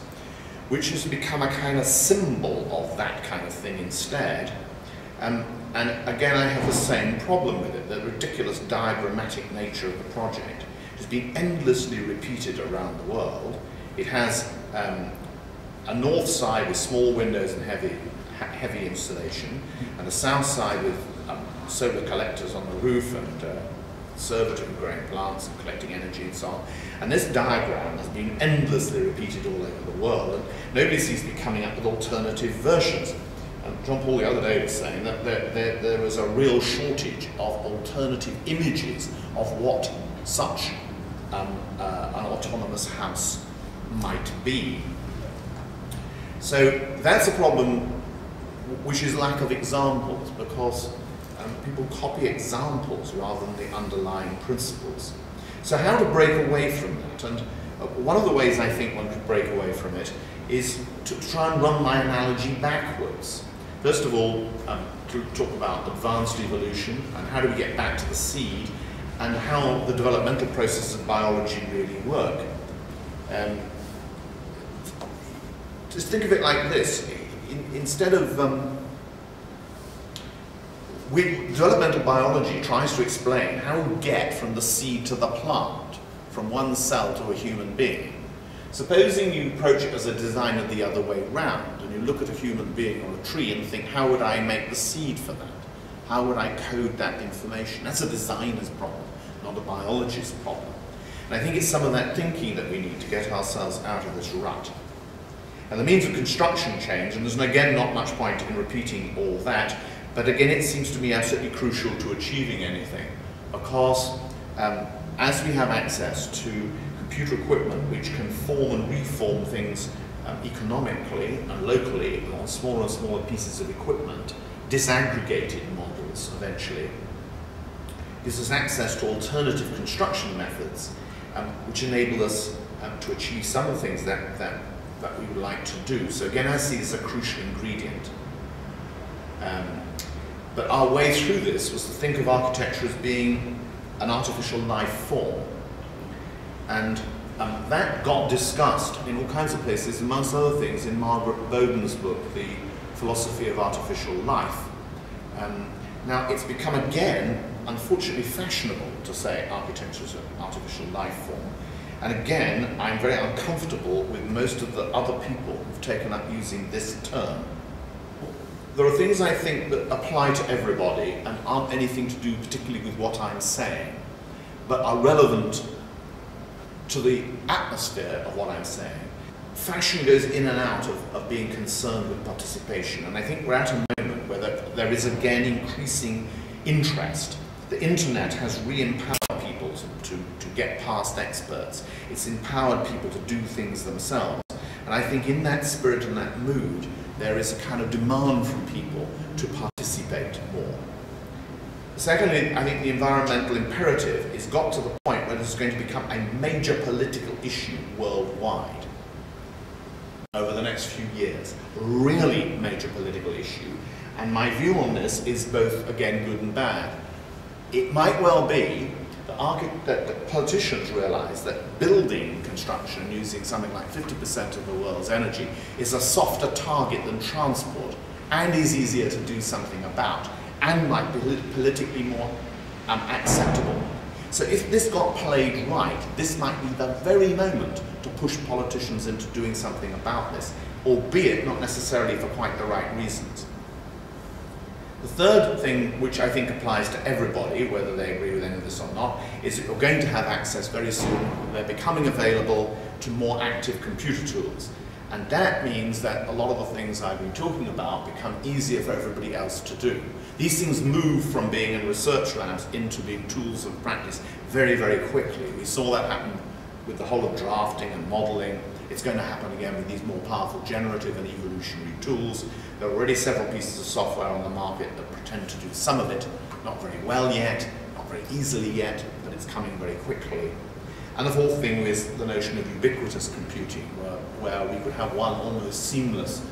which has become a kind of symbol of that kind of thing instead. And again, I have the same problem with it. The ridiculous diagrammatic nature of the project has been endlessly repeated around the world. It has a north side with small windows and heavy insulation, and a south side with solar collectors on the roof and conservative growing plants and collecting energy and so on. And this diagram has been endlessly repeated all over the world, and nobody seems to be coming up with alternative versions. John Paul the other day was saying that there was a real shortage of alternative images of what such an autonomous house might be. So that's a problem, which is lack of examples, because people copy examples rather than the underlying principles. So how to break away from that? And one of the ways I think one could break away from it is to try and run my analogy backwards. First of all, to talk about advanced evolution and how do we get back to the seed and how the developmental processes of biology really work. Just think of it like this. Instead of developmental biology tries to explain how we get from the seed to the plant, from one cell to a human being. Supposing you approach it as a designer the other way round, and you look at a human being or a tree and think, how would I make the seed for that? How would I code that information? That's a designer's problem, not a biologist's problem. And I think it's some of that thinking that we need to get ourselves out of this rut. And the means of construction change, and there's again not much point in repeating all that, but again it seems to me absolutely crucial to achieving anything, because as we have access to computer equipment which can form and reform things economically and locally on smaller and smaller pieces of equipment, disaggregated models eventually, gives us access to alternative construction methods which enable us to achieve some of the things that we would like to do. So again, I see this as a crucial ingredient. But our way through this was to think of architecture as being an artificial life form. And that got discussed in all kinds of places, amongst other things, in Margaret Bowden's book, The Philosophy of Artificial Life. Now, it's become again, unfortunately, fashionable to say architecture is an artificial life form. And again, I'm very uncomfortable with most of the other people who've taken up using this term. There are things I think that apply to everybody and aren't anything to do particularly with what I'm saying, but are relevant to the atmosphere of what I'm saying. Fashion goes in and out of being concerned with participation, and I think we're at a moment where there is again increasing interest. The internet has re-empowered people to get past experts. It's empowered people to do things themselves. And I think in that spirit and that mood, there is a kind of demand from people to participate more. Secondly, I think the environmental imperative has got to the point where this is going to become a major political issue worldwide over the next few years. Really major political issue. And my view on this is both, again, good and bad. It might well be that politicians realize that building construction using something like 50% of the world's energy is a softer target than transport and is easier to do something about and might be politically more acceptable. So if this got played right, this might be the very moment to push politicians into doing something about this, albeit not necessarily for quite the right reasons. The third thing, which I think applies to everybody, whether they agree with any of this or not, is that you're going to have access very soon. They're becoming available to more active computer tools. And that means that a lot of the things I've been talking about become easier for everybody else to do. These things move from being in research labs into being tools of practice very, very quickly. We saw that happen with the whole of drafting and modeling. It's going to happen again with these more powerful generative and evolutionary tools. There are already several pieces of software on the market that pretend to do some of it, not very well yet, not very easily yet, but it's coming very quickly. And the fourth thing is the notion of ubiquitous computing, where we could have one almost seamless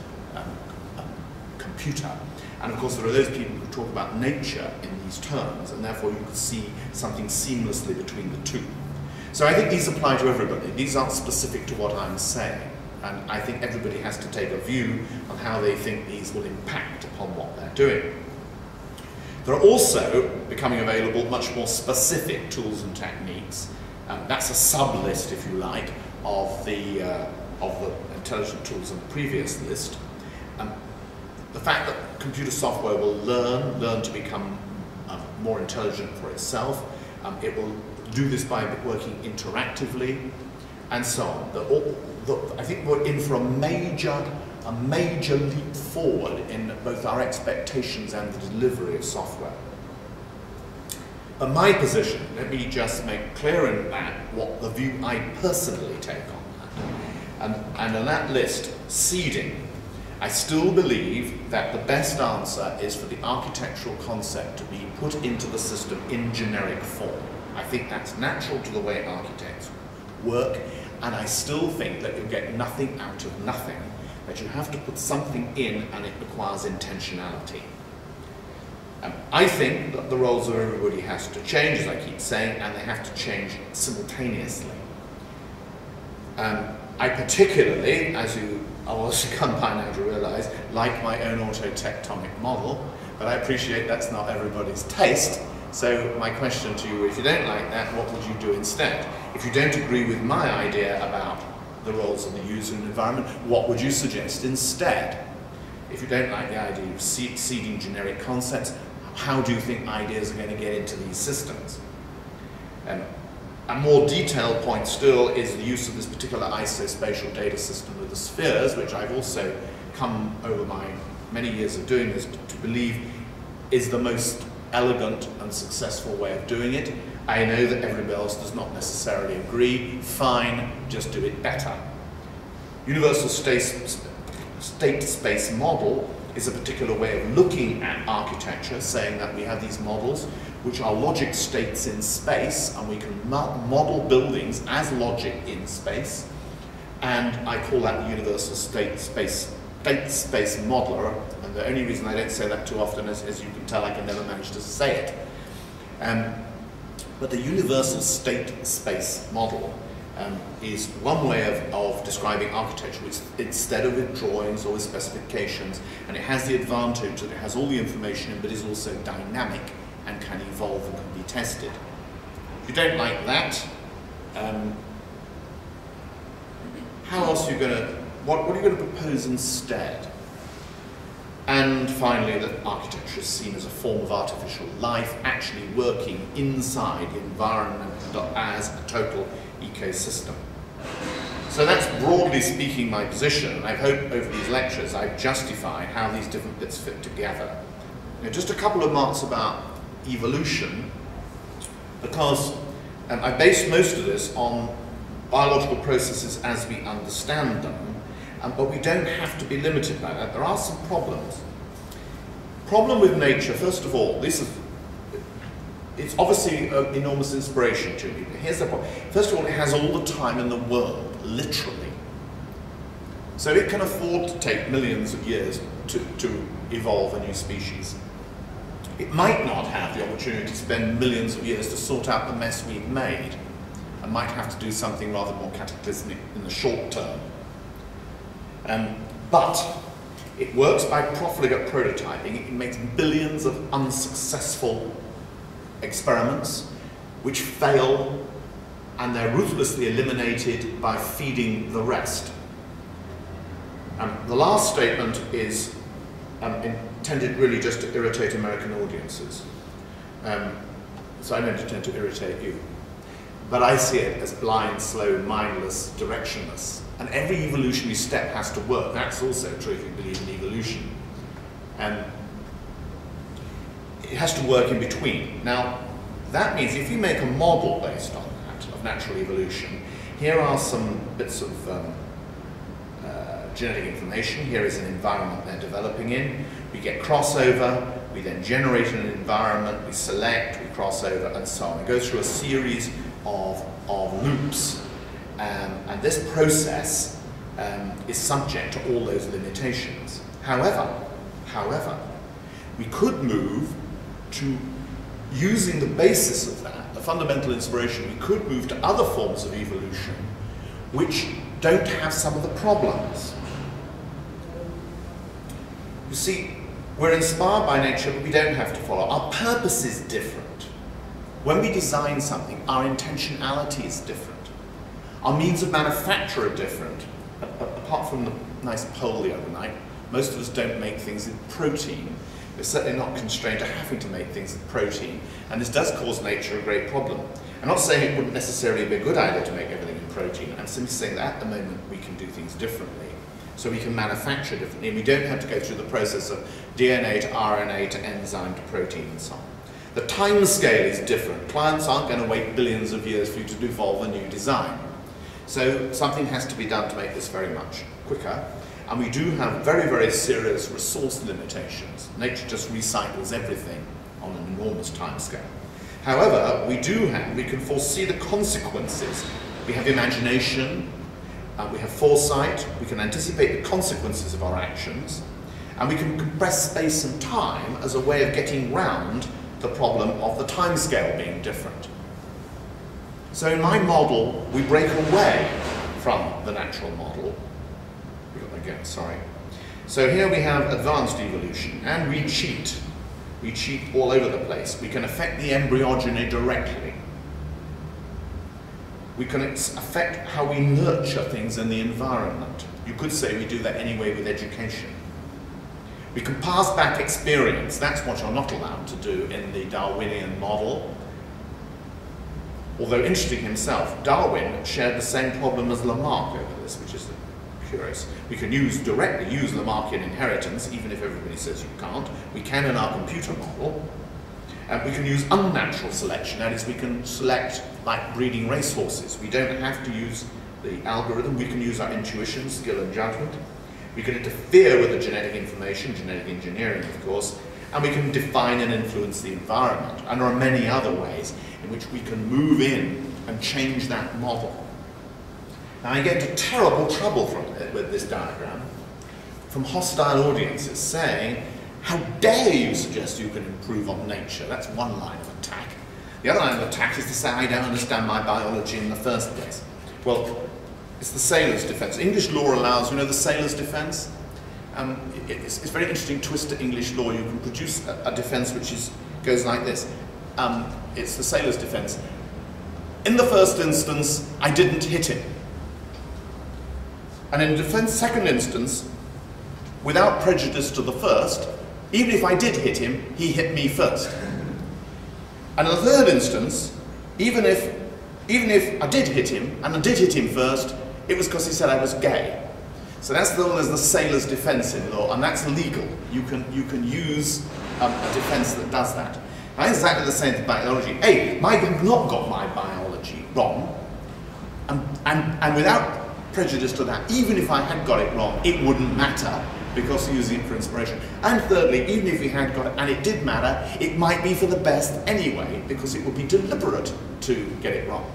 computer. And of course there are those people who talk about nature in these terms, and therefore you could see something seamlessly between the two. So I think these apply to everybody. These aren't specific to what I'm saying. And I think everybody has to take a view on how they think these will impact upon what they're doing. There are also becoming available much more specific tools and techniques. That's a sub-list, if you like, of the intelligent tools in the previous list. The fact that computer software will learn to become more intelligent for itself. It will do this by working interactively, and so on. I think we're in for a major leap forward in both our expectations and the delivery of software. But my position, let me just make clear in that what the view I personally take on that. And on that list, seeding, I still believe that the best answer is for the architectural concept to be put into the system in generic form. I think that's natural to the way architects work, and I still think that you get nothing out of nothing, that you have to put something in and it requires intentionality. I think that the roles of everybody has to change, as I keep saying, and they have to change simultaneously. I particularly, as you are also come by now to realize, like my own autotectonic model, but I appreciate that's not everybody's taste. So my question to you, if you don't like that, what would you do instead? If you don't agree with my idea about the roles of the user and environment, what would you suggest instead? If you don't like the idea of seeding generic concepts, how do you think ideas are going to get into these systems? A more detailed point still is the use of this particular isospatial data system with the spheres, which I've also come over my many years of doing this to believe is the most elegant and successful way of doing it. I know that everybody else does not necessarily agree. Fine, just do it better. Universal state space model is a particular way of looking at architecture, saying that we have these models which are logic states in space, and we can model buildings as logic in space, and I call that the universal state space modeler, and the only reason I don't say that too often is, as you can tell, I can never manage to say it. But the universal state space model is one way of describing architecture, which instead of with drawings or with specifications, and it has the advantage that it has all the information but is also dynamic and can evolve and can be tested. If you don't like that, how else are you going to, what are you going to propose instead? And finally, that architecture is seen as a form of artificial life, actually working inside the environment as a total ecosystem. So that's broadly speaking my position, and I hope over these lectures I justify how these different bits fit together. Now, just a couple of marks about evolution, because I base most of this on biological processes as we understand them, but we don't have to be limited by that. There are some problems. Problem with nature, first of all, it's obviously an enormous inspiration to me, but here's the problem. First of all, it has all the time in the world, literally. So it can afford to take millions of years to evolve a new species. It might not have the opportunity to spend millions of years to sort out the mess we've made, and might have to do something rather more cataclysmic in the short term. But it works by profligate prototyping. It makes billions of unsuccessful experiments which fail, and they're ruthlessly eliminated by feeding the rest. The last statement is intended really just to irritate American audiences. So I don't intend to irritate you. But I see it as blind, slow, mindless, directionless. And every evolutionary step has to work. That's also true if you believe in evolution. It has to work in between. Now, that means if you make a model based on that, of natural evolution, here are some bits of genetic information. Here is an environment they're developing in. We get crossover, we then generate an environment, we select, we cross over, and so on. It goes through a series of loops. And this process is subject to all those limitations. However, we could move to using the basis of that, the fundamental inspiration, we could move to other forms of evolution which don't have some of the problems. You see, we're inspired by nature, but we don't have to follow. Our purpose is different. When we design something, our intentionality is different. Our means of manufacture are different. Apart from the nice poll the other night, most of us don't make things in protein. We're certainly not constrained to having to make things in protein, and this does cause nature a great problem. I'm not saying it wouldn't necessarily be a good idea to make everything in protein. I'm simply saying that at the moment we can do things differently. So we can manufacture differently, and we don't have to go through the process of DNA to RNA to enzyme to protein and so on. The time scale is different. Clients aren't going to wait billions of years for you to evolve a new design. So something has to be done to make this very much quicker. And we do have very, very serious resource limitations. Nature just recycles everything on an enormous time scale. However, we can foresee the consequences. We have imagination, we have foresight, we can anticipate the consequences of our actions, and we can compress space and time as a way of getting round the problem of the time scale being different. So in my model, we break away from the natural model. Again, sorry. So here we have advanced evolution, and we cheat. We cheat all over the place. We can affect the embryogeny directly. We can affect how we nurture things in the environment. You could say we do that anyway with education. We can pass back experience. That's what you're not allowed to do in the Darwinian model. Although interesting himself, Darwin shared the same problem as Lamarck over this, which is curious. We can directly use Lamarckian inheritance, even if everybody says you can't. We can in our computer model. And we can use unnatural selection, that is, we can select like breeding racehorses. We don't have to use the algorithm, we can use our intuition, skill and judgment. We can interfere with the genetic information, genetic engineering of course, and we can define and influence the environment. And there are many other ways in which we can move in and change that model. Now I get into terrible trouble with this diagram from hostile audiences saying, how dare you suggest you can improve on nature? That's one line of attack. The other line of attack is to say I don't understand my biology in the first place. Well, it's the sailor's defense. English law allows, you know, the sailor's defense? It's a very interesting twist to English law. You can produce a defense which goes like this. It's the sailor's defense. In the first instance, I didn't hit him. And in the second instance, without prejudice to the first, even if I did hit him, he hit me first. And in the third instance, even if I did hit him, and I did hit him first, it was because he said I was gay. So that's known as the sailor's defense in law, and that's legal. You can use a defense that does that. Now, exactly the same thing about biology. A, I have not got my biology wrong, and without prejudice to that, even if I had got it wrong, it wouldn't matter, because you're using it for inspiration. And thirdly, even if we had got it, and it did matter, it might be for the best anyway, because it would be deliberate to get it wrong.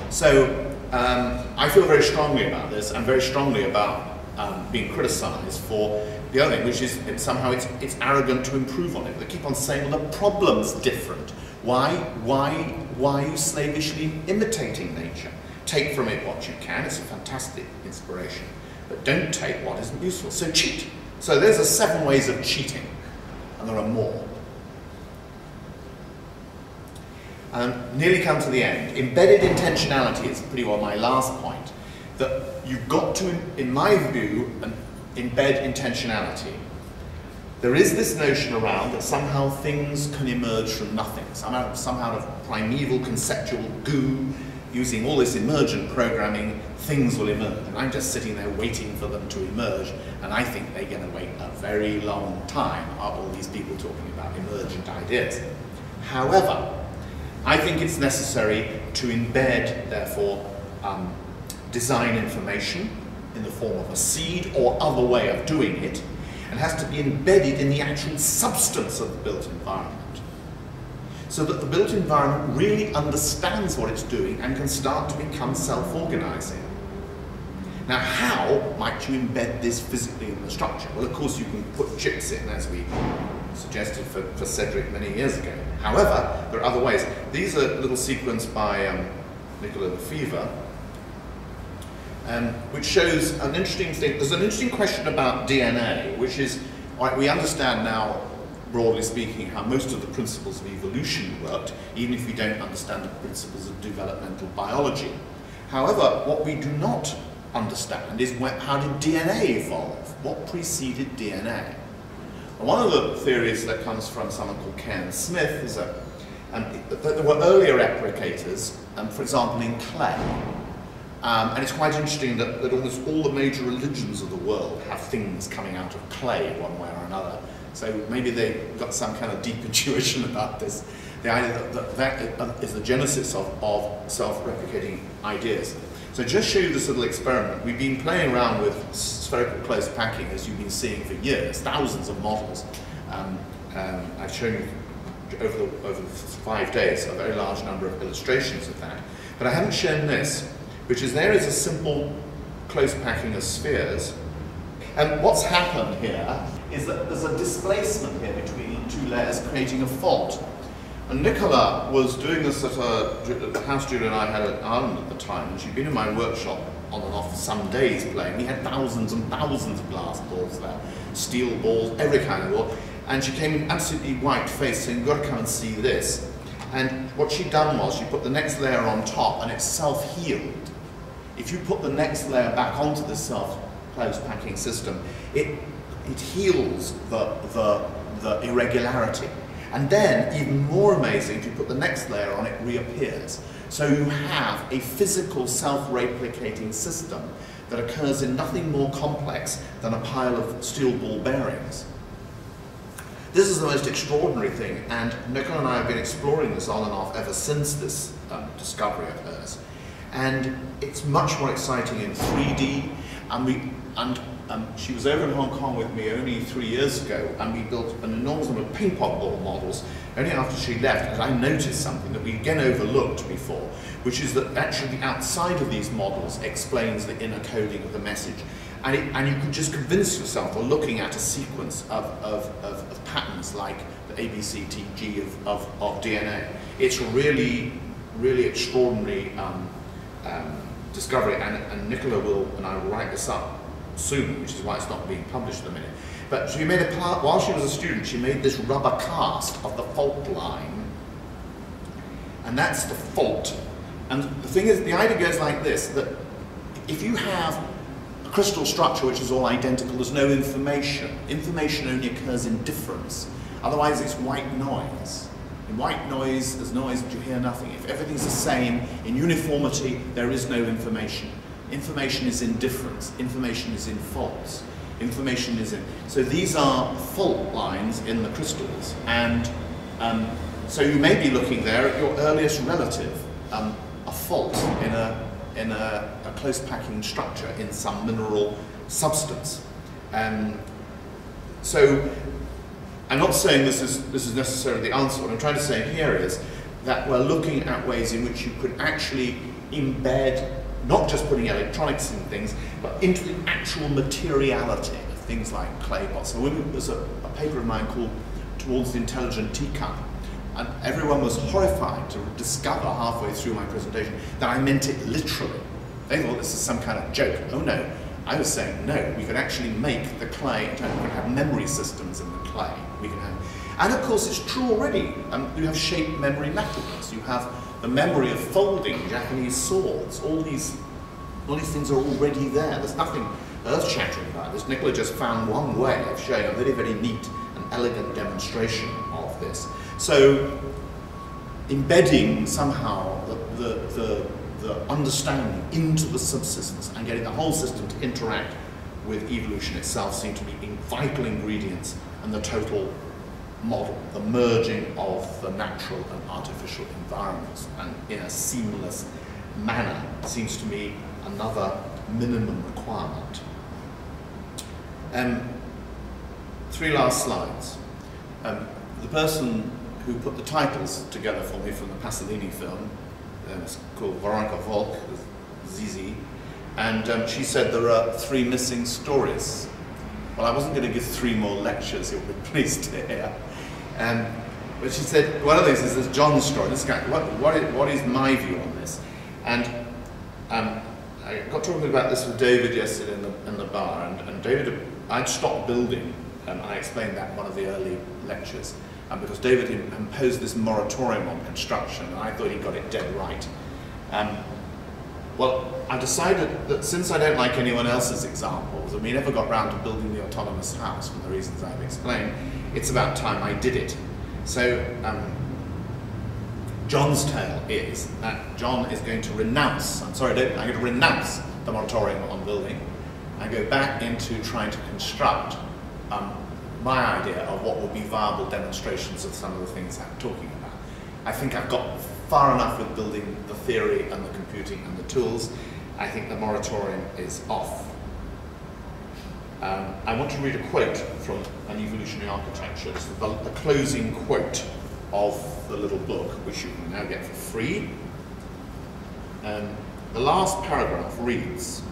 So, I feel very strongly about this, and very strongly about being criticised for the other thing, which is somehow it's arrogant to improve on it. They keep on saying, well, the problem's different. Why are you slavishly imitating nature? Take from it what you can. It's a fantastic inspiration. But don't take what isn't useful. So cheat. So there's 7 ways of cheating, and there are more. Nearly come to the end. Embedded intentionality is pretty well my last point. That you've got to, in my view, embed intentionality. There is this notion around that somehow things can emerge from nothing. Somehow of primeval conceptual goo, using all this emergent programming, things will emerge. And I'm just sitting there waiting for them to emerge, and I think they're going to wait a very long time, are all these people talking about emergent ideas. However, I think it's necessary to embed, therefore, design information in the form of a seed or other way of doing it, and has to be embedded in the actual substance of the built environment, so that the built environment really understands what it's doing and can start to become self-organizing. Now, how might you embed this physically in the structure? Well, of course, you can put chips in, as we suggested for Cedric many years ago. However, there are other ways. These are a little sequence by Nicola Lefevre, which shows an interesting thing. There's an interesting question about DNA, which is, right, we understand now, broadly speaking, how most of the principles of evolution worked, even if we don't understand the principles of developmental biology. However, what we do not understand is how did DNA evolve? What preceded DNA? And one of the theories that comes from someone called Cairn Smith is that there were earlier replicators, for example, in clay. And it's quite interesting that almost all the major religions of the world have things coming out of clay one way or another. So maybe they got some kind of deep intuition about this. The idea that is the genesis of self-replicating ideas. So just show you this little experiment. We've been playing around with spherical close packing, as you've been seeing for years, thousands of models. I've shown you over 5 days a very large number of illustrations of that. But I haven't shown this, which is there is a simple close packing of spheres. And what's happened here is that there's a displacement here between the 2 layers, creating a fault. And Nicola was doing this at the house Julia and I had in Ireland at the time, and she'd been in my workshop on and off for some days playing. We had thousands and thousands of glass balls there, steel balls, every kind of ball. And she came in absolutely white-faced saying, you've got to come and see this. And what she'd done was she put the next layer on top, and it self-healed. If you put the next layer back onto the self-close packing system, it heals the irregularity. And then, even more amazing, if you put the next layer on, it reappears. So you have a physical self-replicating system that occurs in nothing more complex than a pile of steel ball bearings. This is the most extraordinary thing, and Nicola and I have been exploring this on and off ever since this discovery of hers. And it's much more exciting in 3D, she was over in Hong Kong with me only 3 years ago, and we built an enormous number of ping pong ball models only after she left, because I noticed something that we again overlooked before, which is that actually the outside of these models explains the inner coding of the message. And you could just convince yourself by looking at a sequence of patterns like the ABCTG of DNA. It's really, really extraordinary discovery, and Nicola and I will write this up soon, which is why it's not being published at the minute. But she made while she was a student, she made this rubber cast of the fault line, and that's the fault. And the thing is, the idea goes like this, that if you have a crystal structure which is all identical, there's no information. Information only occurs in difference. Otherwise it's white noise. In white noise, there's noise but you hear nothing. If everything's the same, in uniformity, there is no information. Information is in difference. Information is in faults. Information is in... So these are fault lines in the crystals, and so you may be looking there at your earliest relative, a fault in a close packing structure in some mineral substance. So I'm not saying this is necessarily the answer. What I'm trying to say here is that we're looking at ways in which you could actually embed, not just putting electronics in things, but into the actual materiality of things like clay pots. So there's a paper of mine called Towards the Intelligent Teacup, and everyone was horrified to discover halfway through my presentation that I meant it literally. They thought this is some kind of joke. Oh no, I was saying no, we could actually make the clay, we can have memory systems in the clay. We can have, and of course it's true already. You have shaped memory metals. You have the memory of folding Japanese swords. All these things are already there. There's nothing earth-shattering about this. Nicola just found one way of showing a very, very neat and elegant demonstration of this. So embedding somehow the understanding into the subsystems and getting the whole system to interact with evolution itself seem to be vital ingredients in the total model, the merging of the natural and artificial environments, and in a seamless manner seems to me another minimum requirement. 3 last slides. The person who put the titles together for me from the Pasolini film, it's called Veronica Volk, Zizi, and she said there are 3 missing stories. Well, I wasn't going to give 3 more lectures, you'll be pleased to hear. But she said, one of these is this John's story. This guy, what is my view on this? And I got talking about this with David yesterday in the bar, and David, I'd stopped building, and I explained that in one of the early lectures, because David imposed this moratorium on construction, and I thought he got it dead right. Well, I decided that since I don't like anyone else's examples, and we never got round to building the autonomous house for the reasons I've explained, it's about time I did it. So, John's tale is that John is going to renounce, I'm going to renounce the moratorium on building and go back into trying to construct my idea of what would be viable demonstrations of some of the things I'm talking about. I think I've got far enough with building the theory and the computing and the tools. I think the moratorium is off. I want to read a quote from An Evolutionary Architecture. This is the closing quote of the little book, which you can now get for free. The last paragraph reads,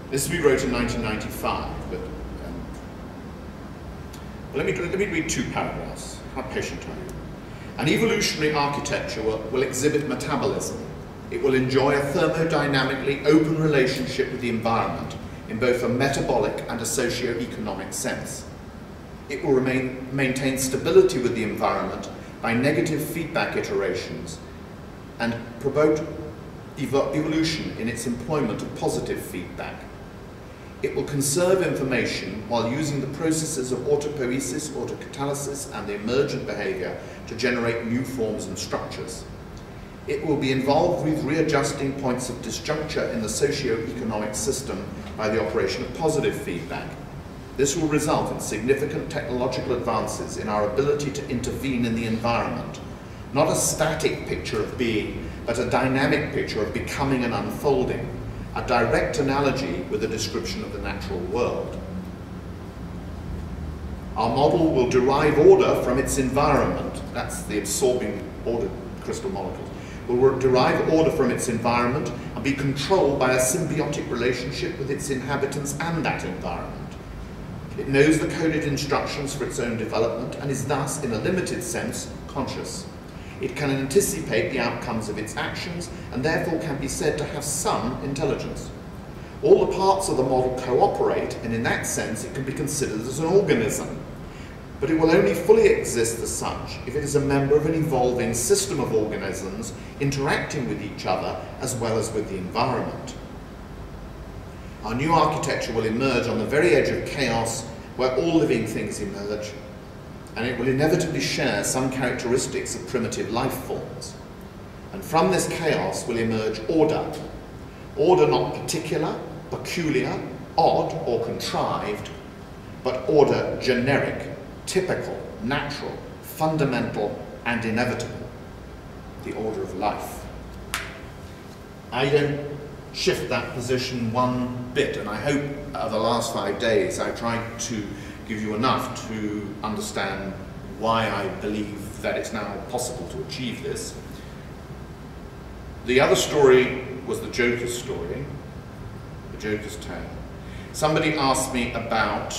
this we wrote in 1995, but let me read 2 paragraphs. How patient are you? An evolutionary architecture will exhibit metabolism. It will enjoy a thermodynamically open relationship with the environment in both a metabolic and a socio-economic sense. It will maintain stability with the environment by negative feedback iterations and promote evolution in its employment of positive feedback. It will conserve information while using the processes of autopoiesis, autocatalysis, and the emergent behavior to generate new forms and structures. It will be involved with readjusting points of disjuncture in the socio-economic system by the operation of positive feedback. This will result in significant technological advances in our ability to intervene in the environment. Not a static picture of being, but a dynamic picture of becoming and unfolding. A direct analogy with a description of the natural world. Our model will derive order from its environment. That's the absorbing ordered crystal molecules. Will derive order from its environment and be controlled by a symbiotic relationship with its inhabitants and that environment. It knows the coded instructions for its own development and is thus, in a limited sense, conscious. It can anticipate the outcomes of its actions and therefore can be said to have some intelligence. All the parts of the model cooperate, and in that sense it can be considered as an organism. But it will only fully exist as such if it is a member of an evolving system of organisms interacting with each other as well as with the environment. Our new architecture will emerge on the very edge of chaos where all living things emerge, and it will inevitably share some characteristics of primitive life forms. And from this chaos will emerge order. Order not particular, peculiar, odd or contrived, but order generic, typical, natural, fundamental and inevitable. The order of life. I don't shift that position one bit, and I hope the last 5 days I tried to give you enough to understand why I believe that it's now possible to achieve this. The other story was the Joker's story, the Joker's tale. Somebody asked me about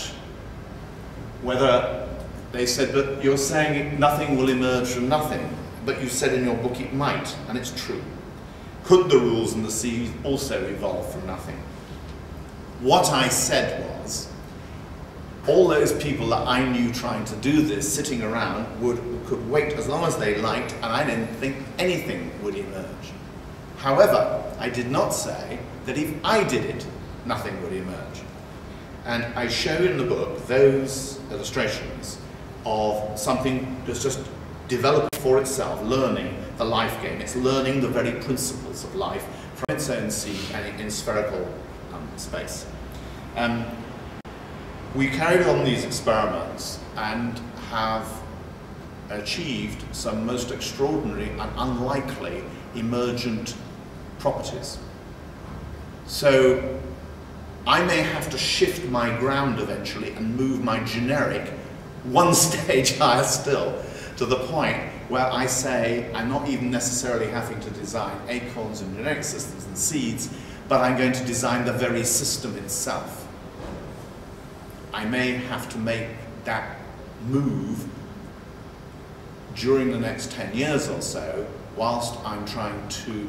whether, they said, but you're saying nothing will emerge from nothing, but you said in your book it might, and it's true. Could the rules in the sea also evolve from nothing? What I said was, all those people that I knew trying to do this, sitting around, could wait as long as they liked, and I didn't think anything would emerge. However, I did not say that if I did it, nothing would emerge. And I show in the book those illustrations of something that's just developed for itself, learning the life game. It's learning the very principles of life from its own seed and in spherical space. We carried on these experiments and have achieved some most extraordinary and unlikely emergent properties. So I may have to shift my ground eventually and move my generic one stage higher still, to the point where I say I'm not even necessarily having to design acorns and genetic systems and seeds, but I'm going to design the very system itself. I may have to make that move during the next 10 years or so, whilst I'm trying to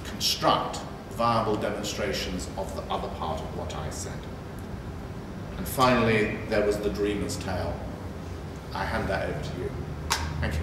construct viable demonstrations of the other part of what I said. And finally, there was the dreamer's tale. I hand that over to you. Thank you.